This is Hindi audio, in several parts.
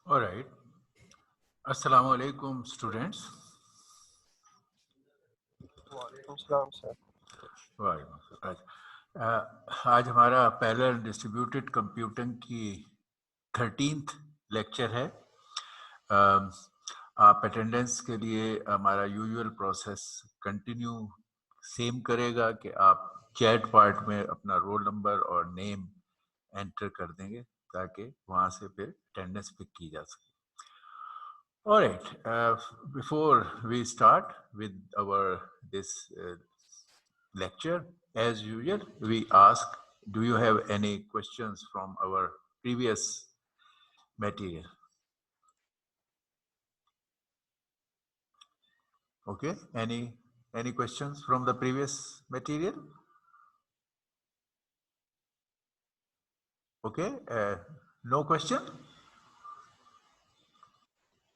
All right. Assalamu alaikum, students. वालेकुम सलाम सर। आज हमारा पैरेलल डिस्ट्रीब्यूटेड कंप्यूटिंग की 13th लेक्चर है। आप अटेंडेंस के लिए हमारा यूजुअल प्रोसेस कंटिन्यू सेम करेगा कि आप चैट पार्ट में अपना रोल नंबर और नेम एंटर कर देंगे ताकि वहाँ से फिर अटेंडेंस पिक की जा सके। All right. Before we start with our this lecture, as usual, we ask, do you have any questions from our previous material? Okay. Any questions from the previous material? Okay. No question.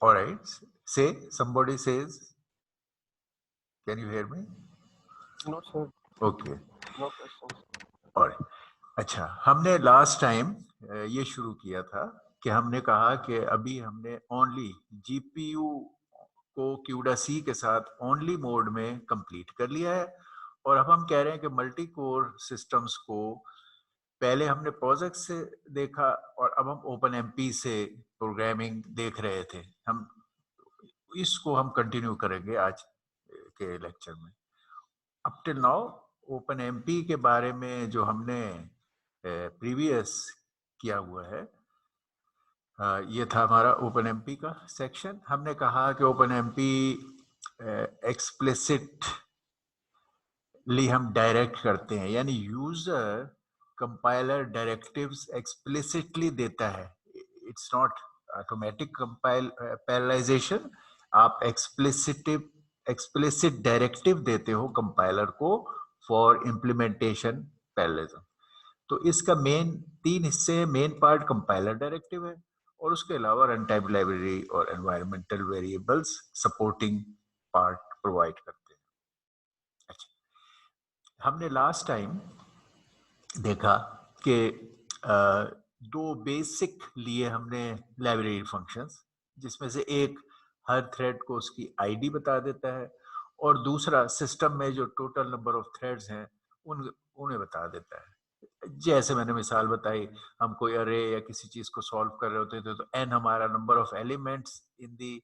All right. Somebody says. Can you hear me? No sir, Okay. No questions. और अच्छा, हमने लास्ट टाइम ये शुरू किया था कि हमने कहा कि अभी हमने ओनली जीपीयू को क्यूडा सी के साथ ओनली मोड में कंप्लीट कर लिया है और अब हम कह रहे हैं कि मल्टी कोर सिस्टम्स को पहले हमने पॉजेक्स से देखा और अब हम ओपन एमपी से प्रोग्रामिंग देख रहे थे। हम इसको हम कंटिन्यू करेंगे आज के लेक्चर में। Up till now open MP के बारे में जो हमने प्रीवियस किया हुआ है, ये था हमारा ओपन एमपी का सेक्शन। हमने कहा कि ओपन एमपी एक्सप्लिसिटली हम डायरेक्ट करते हैं, यानी यूजर कंपाइलर डायरेक्टिव्स एक्सप्लिसिटली देता है। It's not automatic parallelisation. आप एक्सप्लिसिट डायरेक्टिव देते हो कंपाइलर को फॉर इम्प्लीमेंटेशन पैरेललिज्म। तो इसका मेन 3 हिस्से हैं। मेन पार्ट कंपाइलर डायरेक्टिव है और उसके अलावा रन टाइम लाइब्रेरी और environmental variables supporting part provide करते हैं। अच्छा, हमने लास्ट टाइम देखा कि 2 बेसिक लिए हमने लाइब्रेरी फंक्शंस, जिसमें से एक हर थ्रेड को उसकी आईडी बता देता है और दूसरा सिस्टम में जो टोटल नंबर ऑफ थ्रेड्स हैं उन्हें बता देता है। जैसे मैंने मिसाल बताई, हम कोई अरे या किसी चीज को सॉल्व कर रहे होते थे तो n हमारा नंबर ऑफ एलिमेंट्स इन दी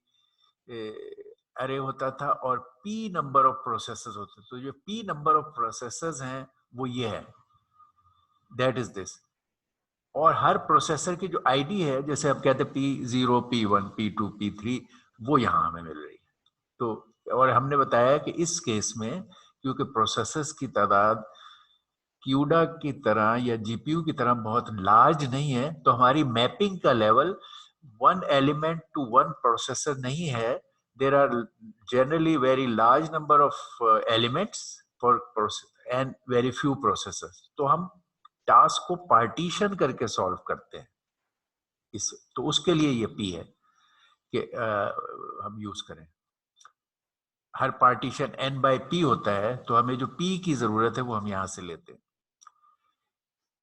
अरे होता था और p नंबर ऑफ प्रोसेसर्स होते थे। तो जो p नंबर ऑफ प्रोसेसर्स हैं वो ये है, दैट इज दिस। और हर प्रोसेसर की जो आईडी है, जैसे आप कहते हैं P0, P1, P2, P3, वो यहाँ हमें मिल रही है। तो और हमने बताया कि इस केस में क्योंकि प्रोसेसर्स की तादाद क्यूडा की तरह या जीपीयू की तरह बहुत लार्ज नहीं है, तो हमारी मैपिंग का लेवल 1 एलिमेंट टू 1 प्रोसेसर नहीं है। There are generally very large number of elements for and very few processors. तो हम टास्क को पार्टीशन करके सॉल्व करते हैं इस, तो उसके लिए ये पी है कि हम यूज करें। हर पार्टीशन n/p होता है, तो हमें जो p की जरूरत है वो हम यहां से लेते हैं।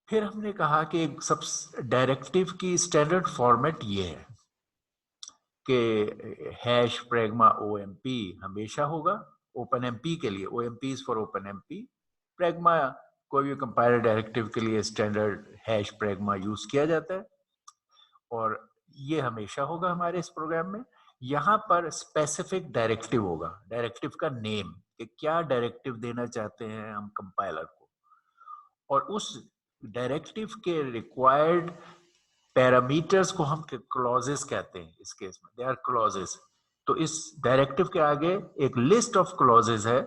फिर हमने कहा कि एक सब डायरेक्टिव की स्टैंडर्ड फॉर्मेट ये है कि हैश प्रेगमा ओएमपी हमेशा होगा ओपन एमपी के लिए। OMP is for OpenMP. Pragma कोई भी कंपाइलर डायरेक्टिव के लिए स्टैंडर्ड हैश प्रेगमा यूज किया जाता है और ये हमेशा होगा हमारे इस प्रोग्राम में। यहाँ पर स्पेसिफिक डायरेक्टिव होगा, डायरेक्टिव का नेम कि क्या डायरेक्टिव देना चाहते हैं हम कंपाइलर को, और उस डायरेक्टिव के रिक्वायर्ड पैरामीटर्स को हम क्लॉजेस कहते हैं। इस केस में दे आर क्लॉजेस। तो इस डायरेक्टिव के आगे एक लिस्ट ऑफ क्लॉजेस है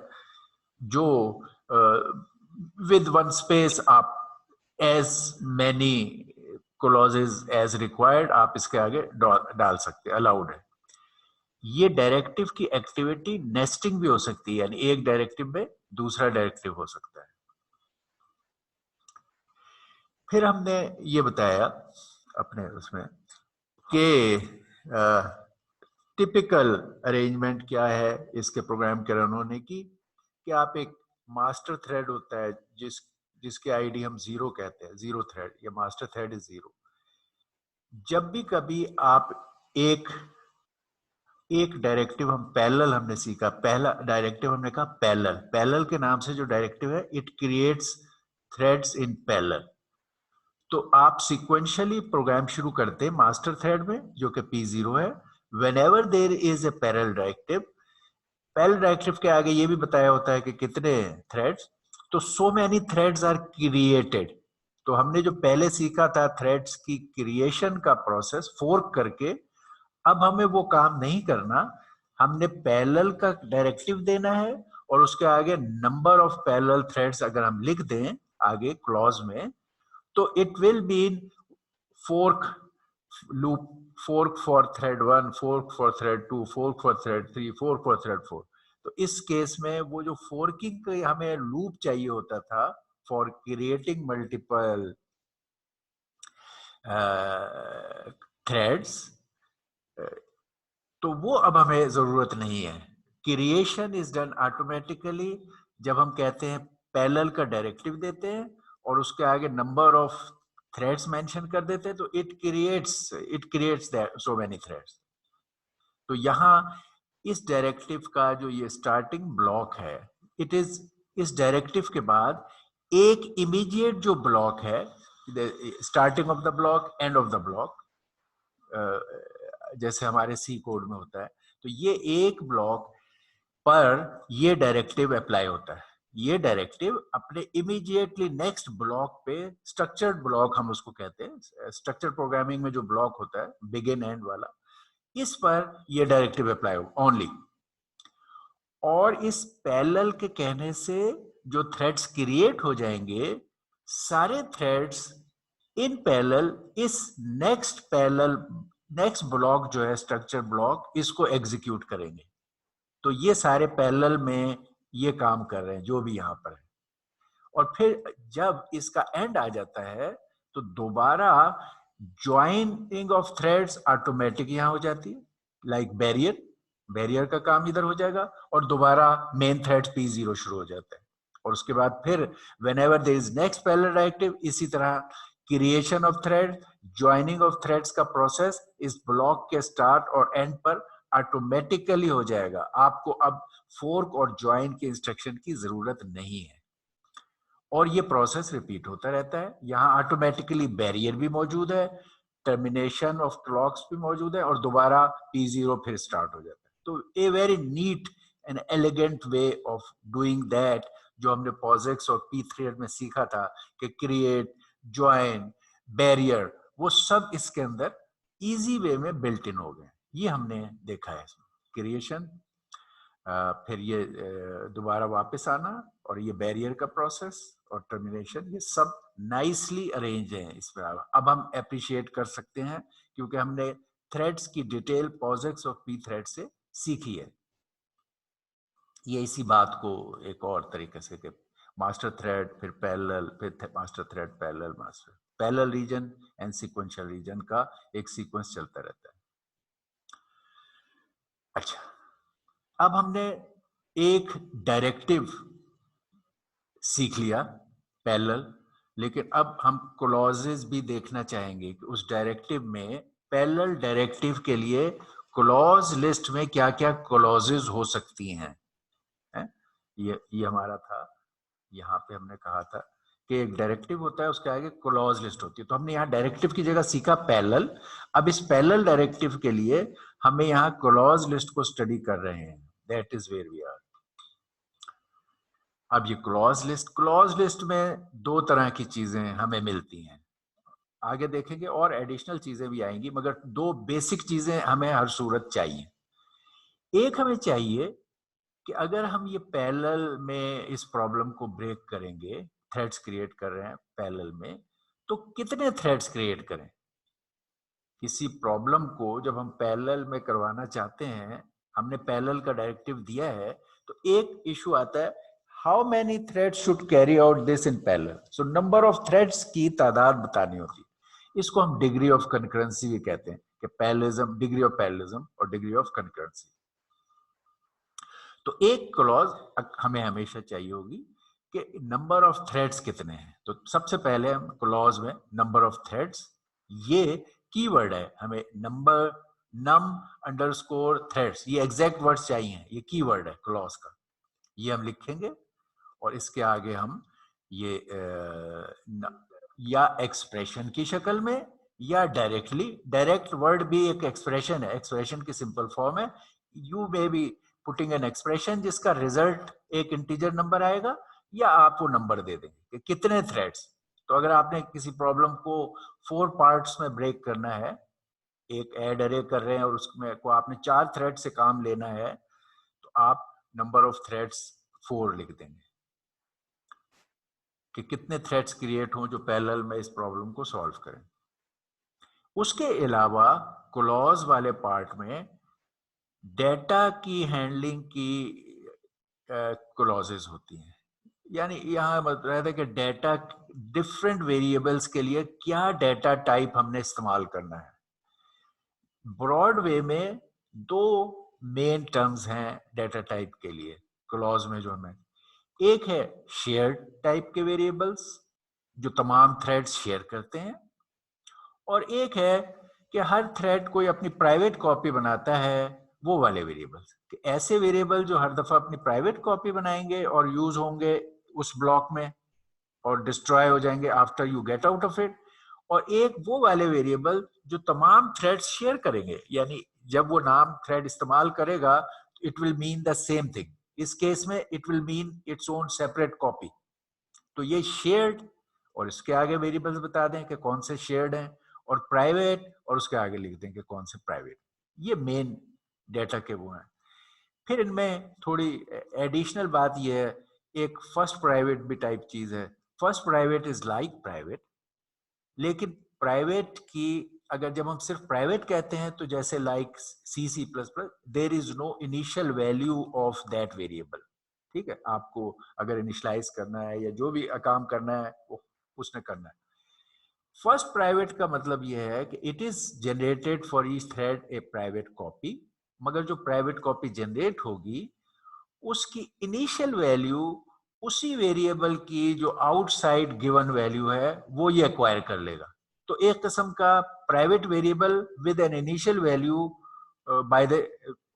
जो विद 1 स्पेस आप as many clauses as required आप इसके आगे डाल सकते हैं, अलाउड है। ये डायरेक्टिव की एक्टिविटी नेस्टिंग भी हो सकती है, यानी एक डायरेक्टिव में दूसरा डायरेक्टिव हो सकता है। फिर हमने ये बताया अपने उसमें कि टिपिकल अरेंजमेंट क्या है इसके प्रोग्राम के रन होने की, कि आप एक मास्टर थ्रेड होता है जिसके आईडी हम 0 कहते हैं, 0 थ्रेड या मास्टर थ्रेड इज 0। जब भी कभी आप एक एक डायरेक्टिव हम पैरेलल हमने सीखा, पहला डायरेक्टिव हमने कहा पैरेलल। पैरेलल के नाम से जो डायरेक्टिव है, it creates threads in parallel. तो आप सिक्वेंशियली प्रोग्राम शुरू करते हैं मास्टर थ्रेड में जो कि P0 है। Whenever there is a parallel directive, parallel directive के आगे ये भी बताया होता है कि कितने थ्रेड्स, तो so many threads are created. तो हमने जो पहले सीखा था थ्रेड्स की क्रिएशन का प्रोसेस फोर्क करके, अब हमें वो काम नहीं करना। हमने पैरेलल का डायरेक्टिव देना है और उसके आगे नंबर ऑफ पैरेलल थ्रेड्स अगर हम लिख दें आगे क्लॉज में, तो it will B fork loop, fork for thread 1, fork for thread 2, fork for thread 3, fork for thread 4। तो इस केस में वो जो फोर्किंग का हमें लूप चाहिए होता था फॉर क्रिएटिंग मल्टीपल थ्रेड्स, तो वो अब हमें जरूरत नहीं है। क्रिएशन इज डन ऑटोमेटिकली जब हम कहते हैं पैरेलल का डायरेक्टिव देते हैं और उसके आगे नंबर ऑफ थ्रेड्स मेंशन कर देते हैं, तो it creates so many threads. तो यहाँ इस डायरेक्टिव का जो ये स्टार्टिंग ब्लॉक है, इट इज इस डायरेक्टिव के बाद एक इमीडिएट जो ब्लॉक है, starting of the block, end of the block, जैसे हमारे सी कोड में होता है, तो ये एक ब्लॉक पर ये डायरेक्टिव अप्लाई होता है। ये डायरेक्टिव अपने इमीडिएटली नेक्स्ट ब्लॉक पे, स्ट्रक्चर्ड ब्लॉक हम उसको कहते हैं, स्ट्रक्चर प्रोग्रामिंग में जो ब्लॉक होता है बिगिन एंड वाला, इस पर ये डायरेक्टिव अप्लाई हो ओनली। और इस पैरेलल के कहने से जो थ्रेड्स क्रिएट हो जाएंगे, सारे थ्रेड्स इन पैरेलल इस नेक्स्ट ब्लॉक जो है स्ट्रक्चर ब्लॉक, इसको एग्जीक्यूट करेंगे। तो ये सारे पैरेलल में ये काम कर रहे हैं जो भी यहाँ पर है। और फिर जब इसका एंड आ जाता है तो दोबारा ज्वाइनिंग ऑफ थ्रेड्स ऑटोमेटिक यहाँ हो जाती है, लाइक बैरियर का काम इधर हो जाएगा और दोबारा मेन थ्रेड P0 शुरू हो जाता है। और उसके बाद फिर whenever there is next parallel directive, इसी तरह creation of thread, joining of threads का प्रोसेस इस ब्लॉक के स्टार्ट और एंड पर ऑटोमेटिकली हो जाएगा। आपको अब फोर्क और ज्वाइन के इंस्ट्रक्शन की जरूरत नहीं है और ये प्रोसेस रिपीट होता रहता है। यहाँ ऑटोमेटिकली बैरियर भी मौजूद है, टर्मिनेशन ऑफ क्लॉक्स भी मौजूद है और दोबारा P0 फिर स्टार्ट हो जाता है। तो a very neat and elegant way of doing that, जो हमने POSIX और P3 में सीखा था कि क्रिएट, ज्वाइन, बैरियर, वो सब इसके अंदर इजी वे में बिल्ट इन हो गए। ये हमने देखा है इसमें क्रिएशन, फिर ये दोबारा वापस आना और ये बैरियर का प्रोसेस और टर्मिनेशन, ये सब नाइसली अरेंज है इसमें। अब हम अप्रिशिएट कर सकते हैं क्योंकि हमने थ्रेड्स की डिटेल POSIX और P3 से सीखी है। ये इसी बात को एक और तरीके से कि मास्टर थ्रेड, फिर पैरेलल, फिर master thread, parallel, master, parallel region and sequential region का एक सीक्वेंस चलता रहता है। अच्छा, अब हमने एक डायरेक्टिव सीख लिया पैरेलल, लेकिन अब हम क्लॉजेस भी देखना चाहेंगे कि उस डायरेक्टिव में, पैरेलल डायरेक्टिव के लिए क्लॉज लिस्ट में क्या क्या क्लॉजेस हो सकती हैं। ये हमारा था, यहाँ पे हमने कहा था कि एक डायरेक्टिव होता है उसके आगे क्लॉज लिस्ट होती है। तो हमने यहाँ डायरेक्टिव की जगह सीखा पैरेलल। अब इस पैरेलल डायरेक्टिव के लिए हमें यहाँ क्लॉज लिस्ट को स्टडी कर रहे हैं। That is where we are. अब ये क्लॉज लिस्ट में दो तरह की चीजें हमें मिलती हैं, आगे देखेंगे और एडिशनल चीजें भी आएंगी, मगर दो बेसिक चीजें हमें हर सूरत चाहिए। एक हमें चाहिए कि अगर हम ये पैरेलल में इस प्रॉब्लम को ब्रेक करेंगे, थ्रेड्स क्रिएट कर रहे हैं पैरेलल में, तो कितने थ्रेड्स क्रिएट करें। किसी प्रॉब्लम को जब हम पैरेलल में करवाना चाहते हैं, हमने पैरेलल का डायरेक्टिव दिया है, तो एक इशू आता है, how many threads should carry out this in parallel. So number of threads की तादाद बतानी होती है। इसको हम डिग्री ऑफ कंकरेंसी भी कहते हैं कि पैरेललिज्म, डिग्री ऑफ पैरेललिज्म और डिग्री ऑफ कंकरेंसी। तो एक क्लॉज हमें हमेशा चाहिए होगी कि नंबर ऑफ थ्रेड्स कितने हैं। तो सबसे पहले हम क्लॉज में नंबर ऑफ थ्रेड्स, ये कीवर्ड है, हमें num अंडरस्कोर थ्रेड्स, ये एग्जैक्ट वर्ड्स चाहिए, ये कीवर्ड है क्लॉज का, ये हम लिखेंगे और इसके आगे हम ये या एक्सप्रेशन की शक्ल में या डायरेक्टली, डायरेक्ट वर्ड भी एक एक्सप्रेशन है, एक्सप्रेशन की सिंपल फॉर्म है, you may be putting an expression जिसका रिजल्ट एक इंटीजर नंबर आएगा या आप वो नंबर दे देंगे कि कितने थ्रेड्स। तो अगर आपने किसी प्रॉब्लम को 4 पार्ट्स में ब्रेक करना है, एक ऐड अरे कर रहे हैं और उसमें को आपने 4 थ्रेड से काम लेना है, तो आप नंबर ऑफ थ्रेड्स 4 लिख देंगे कि कितने थ्रेड्स क्रिएट हों जो पैरेलल में इस प्रॉब्लम को सॉल्व करें। उसके अलावा क्लॉज वाले पार्ट में डेटा की हैंडलिंग की क्लॉजेस होती हैं, यानी यहाँ मतलब है कि डेटा डिफरेंट वेरिएबल्स के लिए क्या डेटा टाइप हमने इस्तेमाल करना है। ब्रॉड वे में 2 मेन टर्म्स हैं डेटा टाइप के लिए क्लॉज में जो हमें, एक है शेयर्ड टाइप के वेरिएबल्स जो तमाम थ्रेड्स शेयर करते हैं, और एक है कि हर थ्रेड कोई अपनी प्राइवेट कॉपी बनाता है, वो वाले वेरिएबल्स। ऐसे वेरिएबल जो हर दफा अपनी प्राइवेट कॉपी बनाएंगे और यूज होंगे उस ब्लॉक में और डिस्ट्रॉय हो जाएंगे after you get out of it, और एक वो वाले वेरिएबल जो तमाम थ्रेड्स शेयर करेंगे, यानी जब वो नाम थ्रेड इस्तेमाल करेगा it will mean the same thing, इस केस में it will mean its own separate copy. तो ये शेयर्ड, और इसके आगे वेरिएबल्स बता दें कि कौन से शेयर्ड हैं, और प्राइवेट, और उसके आगे लिख दें कि कौन से प्राइवेट। ये मेन डेटा के वो हैं। फिर इनमें थोड़ी एडिशनल बात ये है, एक फर्स्ट प्राइवेट भी टाइप चीज है। First private is like private, लेकिन प्राइवेट की अगर जब हम सिर्फ प्राइवेट कहते हैं तो जैसे like C C plus plus, there is no initial value of that variable. ठीक है, आपको अगर इनिशलाइज करना है या जो भी काम करना है वो उसने करना है। फर्स्ट प्राइवेट का मतलब यह है कि it is generated for each thread A private copy, मगर जो प्राइवेट कॉपी जनरेट होगी उसकी इनिशियल वैल्यू उसी वेरिएबल की जो आउटसाइड गिवन वैल्यू है वो ये एक्वायर कर लेगा। तो एक किस्म का private variable with an initial value by the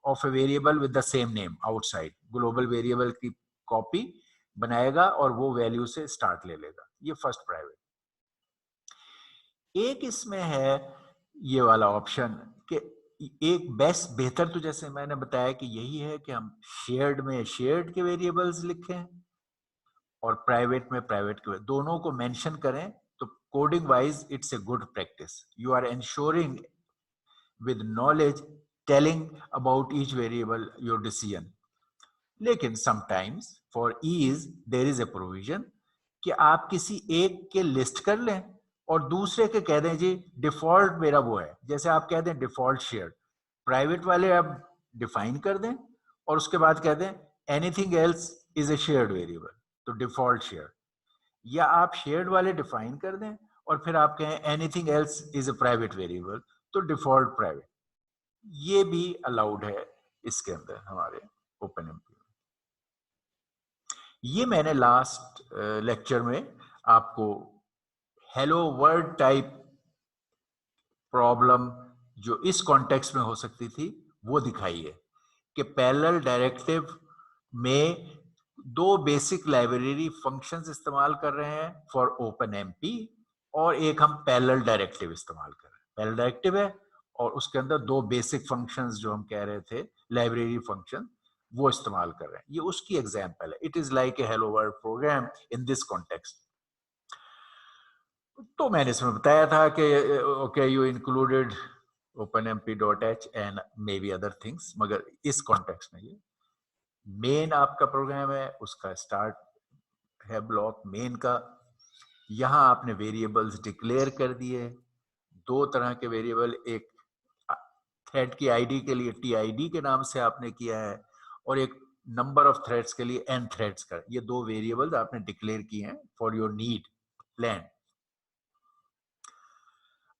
of a variable with the same name outside, global variable की कॉपी बनाएगा और वो वैल्यू से स्टार्ट ले लेगा, ये फर्स्ट प्राइवेट। एक इसमें है ये वाला ऑप्शन कि एक बेस्ट बेहतर, तो जैसे मैंने बताया कि यही है कि हम शेयर्ड में शेयर्ड के वेरिएबल्स लिखें और प्राइवेट में प्राइवेट के, दोनों को मेंशन करें, तो coding wise it's a good practice, you are ensuring with knowledge telling about each variable your decision. लेकिन sometimes for ease there is a provision कि आप किसी एक के लिस्ट कर लें और दूसरे के कह दें जी डिफॉल्ट मेरा वो है, जैसे आप कह दें डिफॉल्ट शेयर, प्राइवेट वाले आप डिफाइन कर दें और उसके बाद कह दें anything else is a shared variable, तो डिफॉल्ट शेयर, या आप शेयर्ड वाले डिफाइन कर दें और फिर आप कहें anything else is a private variable, तो डिफॉल्ट प्राइवेट, ये भी अलाउड है इसके अंदर हमारे ओपनएमपी। ये मैंने लास्ट लेक्चर में आपको हेलो वर्ल्ड टाइप प्रॉब्लम जो इस कॉन्टेक्स्ट में हो सकती थी वो दिखाई है कि पैरेलल डायरेक्टिव में 2 बेसिक लाइब्रेरी फंक्शंस इस्तेमाल कर रहे हैं फॉर ओपनएमपी, और एक हम पैरेलल डायरेक्टिव इस्तेमाल कर रहे हैं। पैरेलल डायरेक्टिव है और उसके अंदर 2 बेसिक फंक्शंस जो हम कह रहे थे लाइब्रेरी फंक्शन, वो इस्तेमाल कर रहे हैं। ये उसकी एग्जांपल है, it is like a hello world program in this context. तो मैंने इसमें बताया था कि okay you included openmp.h and may be other things, मगर इस कॉन्टेक्स्ट में ये मेन आपका प्रोग्राम है, उसका स्टार्ट है ब्लॉक मेन का। यहाँ आपने वेरिएबल्स डिक्लेयर कर दिए, 2 तरह के वेरिएबल, एक थ्रेड की आईडी के लिए टीआईडी के नाम से आपने किया है और एक नंबर ऑफ थ्रेड्स के लिए n थ्रेड्स का, ये 2 वेरिएबल्स आपने डिक्लेयर किए हैं फॉर योर नीड प्लान।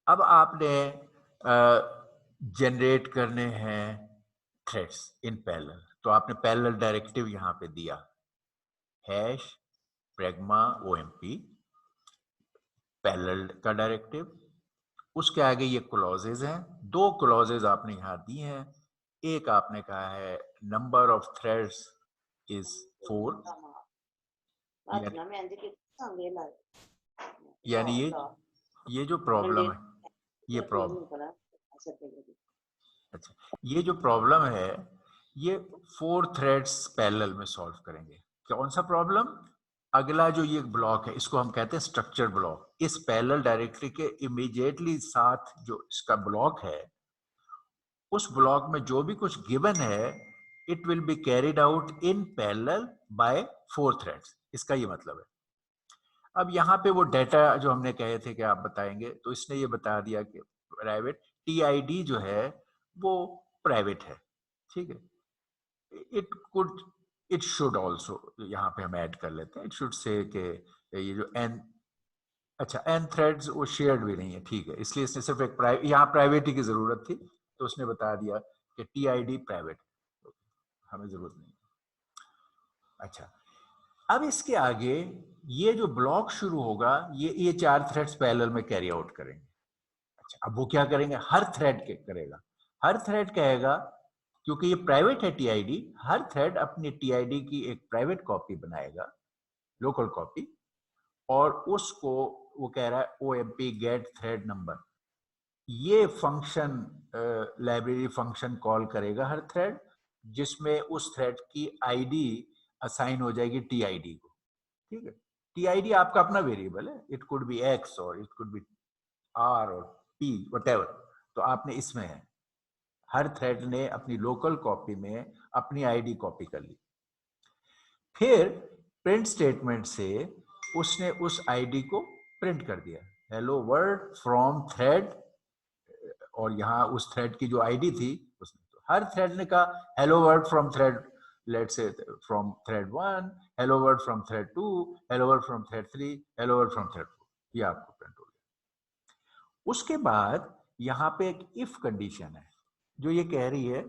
अब आपने जनरेट करने हैं थ्रेड्स इन पैरेलल, तो आपने पैरेलल डायरेक्टिव यहां पे दिया हैश pragma omp पैरेलल का डायरेक्टिव, उसके आगे ये क्लॉजेज हैं, दो क्लॉजेज आपने यहाँ दी हैं। एक आपने कहा है नंबर ऑफ थ्रेड्स इज 4, यानी ये जो प्रॉब्लम है, ये प्रॉब्लम, अच्छा, ये जो प्रॉब्लम है ये 4 थ्रेड्स पैरेलल में सॉल्व करेंगे। कौन सा प्रॉब्लम? अगला जो ये ब्लॉक है इसको हम कहते हैं स्ट्रक्चर ब्लॉक। इस पैरेलल डायरेक्टरी के इमीडिएटली साथ जो इसका ब्लॉक है, उस ब्लॉक में जो भी कुछ गिवन है it will be carried out in parallel by 4 threads. इसका ये मतलब है। अब यहाँ पे वो डेटा जो हमने कहे थे कि आप बताएंगे, तो इसने ये बता दिया कि प्राइवेट टीआईडी जो है वो प्राइवेट है, ठीक है। It could, it should also, यहाँ पे हम ऐड कर लेते हैं, इट शुड से कि ये जो एन, अच्छा एन थ्रेड्स वो शेयर्ड भी नहीं है, ठीक है, इसलिए इसने सिर्फ एक यहाँ प्राइवेटी की जरूरत थी तो उसने बता दिया कि टीआईडी प्राइवेट, हमें जरूरत नहीं। अच्छा, अब इसके आगे ये जो ब्लॉक शुरू होगा ये 4 थ्रेड्स पैरेलल में कैरी आउट करेंगे। अच्छा, अब वो क्या करेंगे? हर थ्रेड करेगा, हर थ्रेड कहेगा, क्योंकि ये प्राइवेट है टीआईडी, हर थ्रेड अपनी टीआईडी की एक प्राइवेट कॉपी बनाएगा, लोकल कॉपी, और उसको वो कह रहा है ओएमपी गेट थ्रेड नंबर, ये फंक्शन लाइब्रेरी फंक्शन कॉल करेगा हर थ्रेड, जिसमें उस थ्रेड की आईडी असाइन हो जाएगी टीआईडी को, ठीक है। टीआईडी आपका अपना वेरिएबल है, इट कुड बी एक्स और इट कुड बी आर और पी, व्हाटएवर, तो आपने इसमें है, हर थ्रेड ने अपनी लोकल कॉपी में अपनी आईडी कॉपी कर ली। फिर प्रिंट स्टेटमेंट से उसने उस आईडी को प्रिंट कर दिया, हेलो वर्ल्ड फ्रॉम थ्रेड, और यहाँ उस थ्रेड की जो आईडी थी उसने, तो हर थ्रेड ने कहा hello world from thread, let's say from thread 1, hello world from thread 2, hello world from thread 3, hello world from thread 4, ये आपको प्रिंट हो गया। उसके बाद यहाँ पे एक इफ कंडीशन है जो ये कह रही है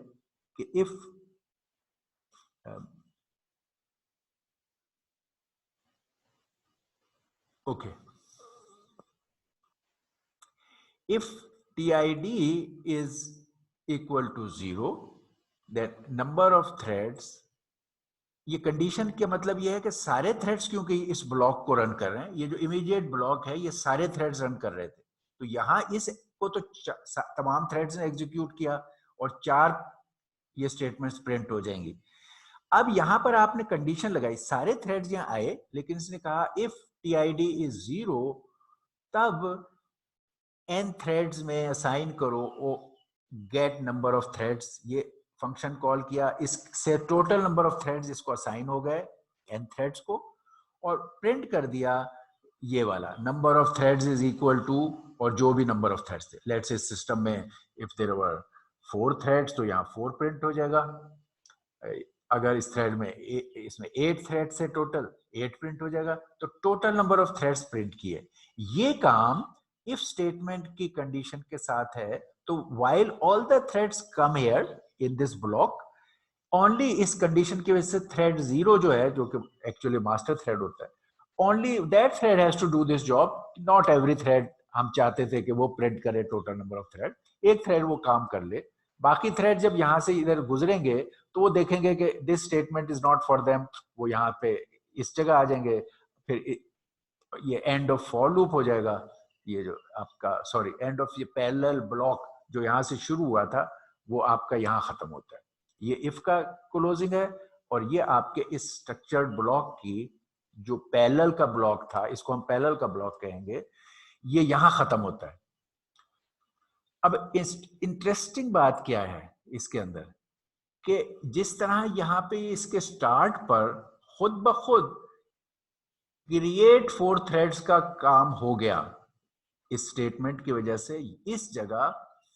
कि if okay, if TID is equal to 0, then number of threads, ये कंडीशन का मतलब ये है कि सारे थ्रेड्स क्योंकि इस ब्लॉक को रन कर रहे हैं, ये जो इमीडिएट ब्लॉक है ये सारे थ्रेड्स रन कर रहे थे, तो यहाँ इसको तो तमाम थ्रेड्स ने एग्जीक्यूट किया और 4 ये स्टेटमेंट्स प्रिंट हो जाएंगी। अब यहाँ पर आपने कंडीशन लगाई, सारे थ्रेड्स यहाँ आए, लेकिन इसने कहा इफ टीआईडी इज 0, तब n थ्रेड्स में असाइन करो ओ गेट नंबर ऑफ थ्रेड्स, ये फंक्शन कॉल किया, इससे टोटल नंबर ऑफ थ्रेड्स इसको असाइन हो गए n थ्रेड्स को, और प्रिंट कर दिया ये वाला number of threads is equal to, और जो भी नंबर ऑफ थ्रेड्स थे, लेट्स से सिस्टम में इफ देयर वर 4 थ्रेड्स तो यहाँ 4 प्रिंट हो जाएगा, अगर इस थ्रेड में इसमें 8 थ्रेड्स है टोटल, 8 प्रिंट हो जाएगा, तो total number of threads print किए। ये काम इफ स्टेटमेंट की कंडीशन के साथ है, तो while all the threads come here in this block, only इस कंडीशन की वजह से थ्रेड 0 जो है, जो कि एक्चुअली मास्टर थ्रेड होता है, only that thread has to do this job, not every thread हम चाहते थे कि वो प्रिंट करे टोटल नंबर ऑफ थ्रेड, एक थ्रेड वो काम कर ले, बाकी थ्रेड जब यहाँ से इधर गुजरेंगे तो वो देखेंगे कि this statement is not for them, वो यहाँ पे इस जगह आ जाएंगे, फिर ये एंड ऑफ फॉर लूप हो जाएगा, ये जो आपका सॉरी एंड ऑफ ये पैरेलल ब्लॉक जो यहाँ से शुरू हुआ था वो आपका यहाँ खत्म होता है। ये इफ का क्लोजिंग है, और ये आपके इस स्ट्रक्चर्ड ब्लॉक की जो पैरेलल का ब्लॉक था, इसको हम पैरेलल का ब्लॉक कहेंगे, ये यहाँ खत्म होता है। अब इंटरेस्टिंग बात क्या है इसके अंदर, कि जिस तरह यहाँ पे इसके स्टार्ट पर खुद ब खुद क्रिएट 4 थ्रेड्स का काम हो गया, इस स्टेटमेंट की वजह से इस जगह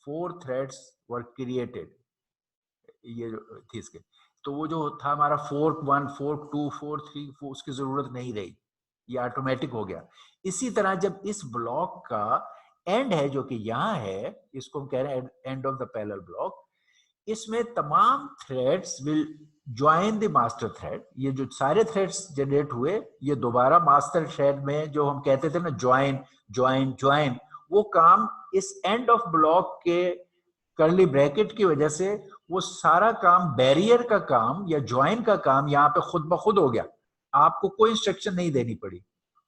4 थ्रेड्स वर क्रिएटेड, ये जो थी इसके, तो वो जो था हमारा फोर्क 1, फोर्क 2, फोर्क 3, उसकी जरूरत नहीं रही, ये ऑटोमेटिक हो गया। इसी तरह जब इस ब्लॉक का एंड है जो कि यहाँ है, इसको हम कह रहे हैं end of the parallel block, इसमें तमाम threads will join the master thread, ये जो सारे थ्रेड्स जनरेट हुए ये दोबारा मास्टर थ्रेड में, जो हम कहते थे ना ज्वाइन ज्वाइन ज्वाइन, वो काम इस एंड ऑफ ब्लॉक के कर्ली ब्रैकेट की वजह से वो सारा काम, बैरियर का काम या ज्वाइन का काम यहाँ पे खुद ब खुद हो गया, आपको कोई इंस्ट्रक्शन नहीं देनी पड़ी,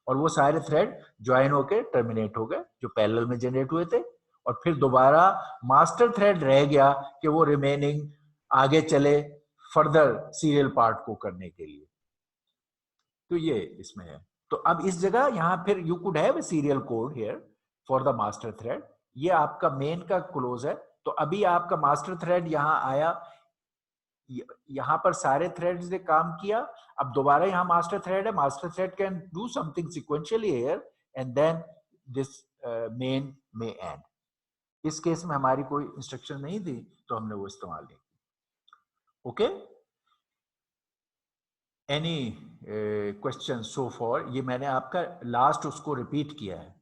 और वो सारे थ्रेड ज्वाइन होके टर्मिनेट हो गए जो पैरेलल में जनरेट हुए थे, और फिर दोबारा मास्टर थ्रेड रह गया कि वो रिमेनिंग आगे चले फर्दर सीरियल पार्ट को करने के लिए। तो ये इसमें है। तो अब इस जगह यहाँ फिर you could have a serial code here for the master thread, ये आपका मेन का क्लोज है। तो अभी आपका मास्टर थ्रेड यहाँ आया, यहाँ पर सारे थ्रेड्स ने काम किया, अब दोबारा यहाँ मास्टर थ्रेड है, master thread can do something sequentially here and then this main में एंड। इस केस में हमारी कोई इंस्ट्रक्शन नहीं थी तो हमने वो इस्तेमाल नहीं की। Okay, any question so for? ये मैंने आपका लास्ट उसको रिपीट किया है,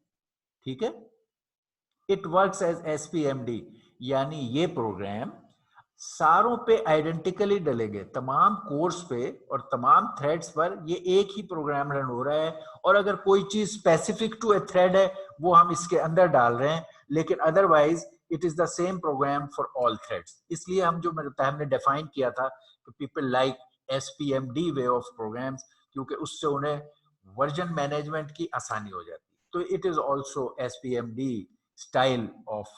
ठीक है। इट वर्क्स एज एसपीएमडी, यानी ये प्रोग्राम सारों पे आइडेंटिकली डलेंगे, तमाम कोर्स पे और तमाम थ्रेड्स पर ये एक ही प्रोग्राम रन हो रहा है, और अगर कोई चीज स्पेसिफिक टू ए थ्रेड है वो हम इसके अंदर डाल रहे हैं, लेकिन otherwise it is the same program for all threads. इसलिए हम जो हमने डिफाइन किया था कि people like SPMD way of programs, क्योंकि उससे उन्हें वर्जन मैनेजमेंट की आसानी हो जाती है। तो it is also SPMD style of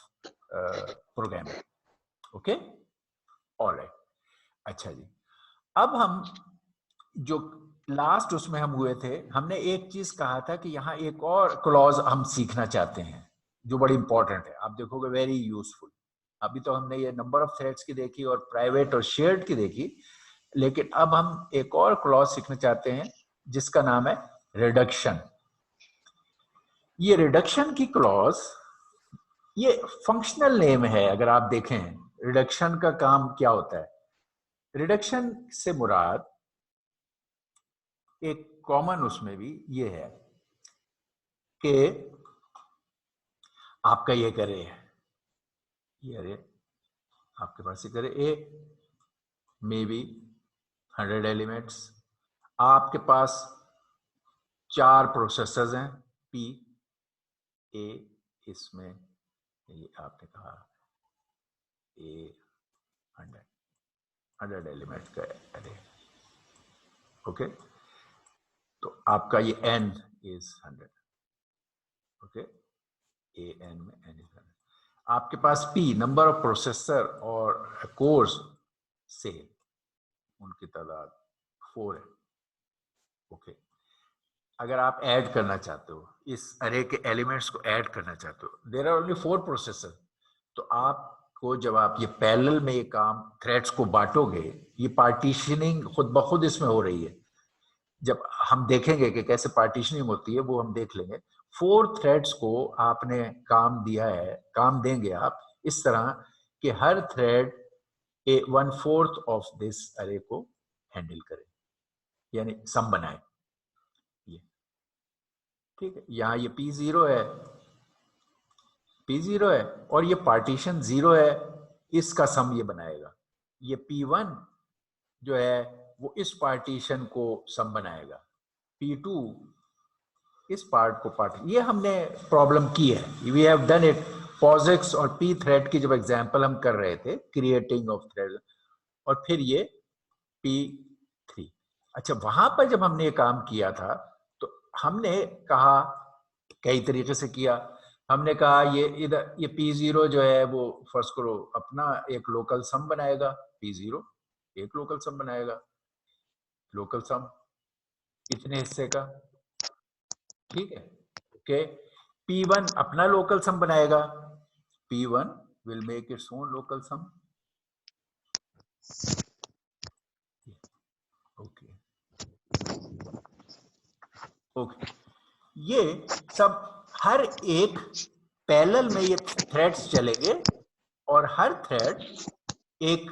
programming. Okay, alright. अच्छा जी, अब हम जो लास्ट उसमें हम हुए थे, हमने एक चीज कहा था कि यहाँ एक और क्लॉज हम सीखना चाहते हैं जो बड़ी इंपॉर्टेंट है, आप देखोगे वेरी यूजफुल। अभी तो हमने ये नंबर ऑफ थ्रेड्स की देखी और प्राइवेट और शेयर्ड की देखी, लेकिन अब हम एक और क्लॉज सीखना चाहते हैं जिसका नाम है रिडक्शन। ये रिडक्शन की क्लॉज, ये फंक्शनल नेम है। अगर आप देखें रिडक्शन का काम क्या होता है, रिडक्शन से मुराद एक कॉमन उसमें भी ये है कि आपका ये करे, ये अरे आपके पास ये करे ए मे बी 100 एलिमेंट्स, आपके पास 4 प्रोसेसर्स हैं पी ए, इसमें ये आपने कहा ए 100 एलिमेंट का अरे, ओके। तो आपका ये n is 100, okay, A N में n इज 100। आपके पास p नंबर ऑफ प्रोसेसर और कोर्स से उनकी तादाद 4 है, ओके। अगर आप ऐड करना चाहते हो, इस अरे के एलिमेंट्स को ऐड करना चाहते हो, देयर आर ओनली 4 प्रोसेसर, तो आपको जब आप ये पैरेलल में ये काम थ्रेड्स को बांटोगे, ये पार्टीशनिंग खुद ब खुद इसमें हो रही है। जब हम देखेंगे कि कैसे पार्टीशनिंग होती है वो हम देख लेंगे। 4 थ्रेड्स को आपने काम दिया है, काम देंगे आप इस तरह कि हर थ्रेड 1/4 ऑफ दिस अरे को हैंडल करे, यानी सम बनाए। ये ठीक है, यहाँ ये P0 है, P0 है, और ये पार्टीशन 0 है, इसका सम ये बनाएगा। ये P1 जो है वो इस पार्टीशन को सम बनाएगा, P2 इस पार्ट को पार्ट। ये हमने प्रॉब्लम की है, we have done it. POSIX और P थ्रेड की जब एग्जांपल हम कर रहे थे, क्रिएटिंग ऑफ थ्रेड, और फिर ये P3। अच्छा, वहां पर जब हमने ये काम किया था तो हमने कहा, कई तरीके से किया। हमने कहा ये इधर ये P0 जो है वो फर्स्ट करो अपना एक लोकल सम बनाएगा, P0 एक लोकल सम बनाएगा, लोकल सम इतने हिस्से का, ठीक है, ओके। P1 अपना लोकल सम बनाएगा, P1 will make its own local sum, okay okay. ये सब हर एक पैरेलल में ये थ्रेड्स चलेंगे और हर थ्रेड एक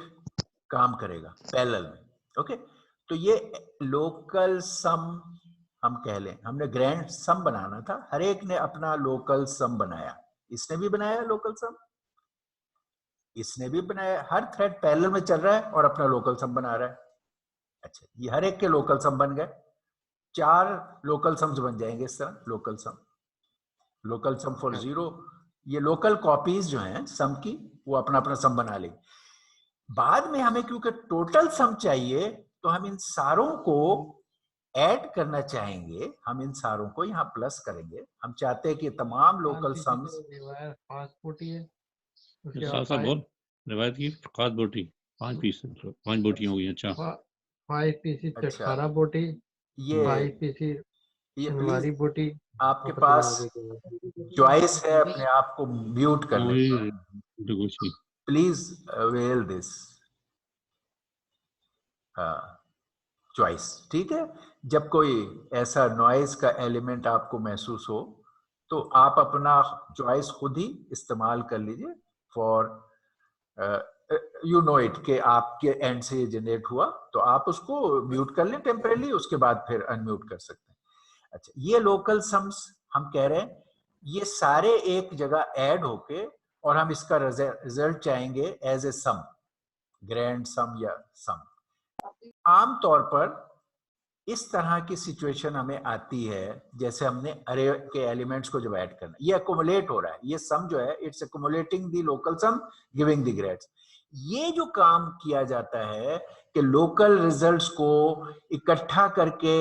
काम करेगा पैरेलल में, ओके। तो ये लोकल सम हम कह लें, हमने ग्रैंड सम बनाना था, हर एक ने अपना लोकल सम बनाया। इसने भी बनाया लोकल सम, इसने भी बनाया, हर थ्रेड पैरेलल में चल रहा है और अपना लोकल सम बना रहा है। अच्छा, ये हर एक के लोकल सम बन गए, 4 लोकल सम्स बन जाएंगे इस तरह। लोकल सम फॉर 0, ये लोकल कॉपीज जो हैं सम की, वो अपना अपना सम बना लेंगे। बाद में हमें क्योंकि टोटल सम चाहिए, तो हम इन सारों को ऐड करना चाहेंगे, हम इन सारों को यहाँ प्लस करेंगे। हम चाहते हैं कि तमाम लोकल सम्स पासपोर्ट ही है उसके साथ बाद साथ बोल रिवायत की खास बोटी 5 पीस 5 बोटियां हो गई। अच्छा 5 पीसी अच्छा, चटखारा बोटी, ये 5 पीसी ये हमारी प्लीज बोटी। आपके पास चॉइस है, अपने आप को म्यूट कर लें प्लीज, अवेल दिस चॉइस। ठीक है, जब कोई ऐसा नॉइज का एलिमेंट आपको महसूस हो तो आप अपना चॉइस खुद ही इस्तेमाल कर लीजिए फॉर यू नो इट, कि आपके एंड से ये जनरेट हुआ, तो आप उसको म्यूट कर लें टेम्परेली, उसके बाद फिर अनम्यूट कर सकते हैं। अच्छा, ये लोकल सम्स हम कह रहे हैं ये सारे एक जगह ऐड होके, और हम इसका रिजल्ट चाहेंगे एज ए सम, ग्रैंड सम या सम। आमतौर पर इस तरह की सिचुएशन हमें आती है, जैसे हमने अरे के एलिमेंट्स को जब ऐड करना, ये अकोमुलेट हो रहा है, ये सम जो है it's accumulating the local sum giving the grades. ये जो काम किया जाता है कि लोकल रिजल्ट्स को इकट्ठा करके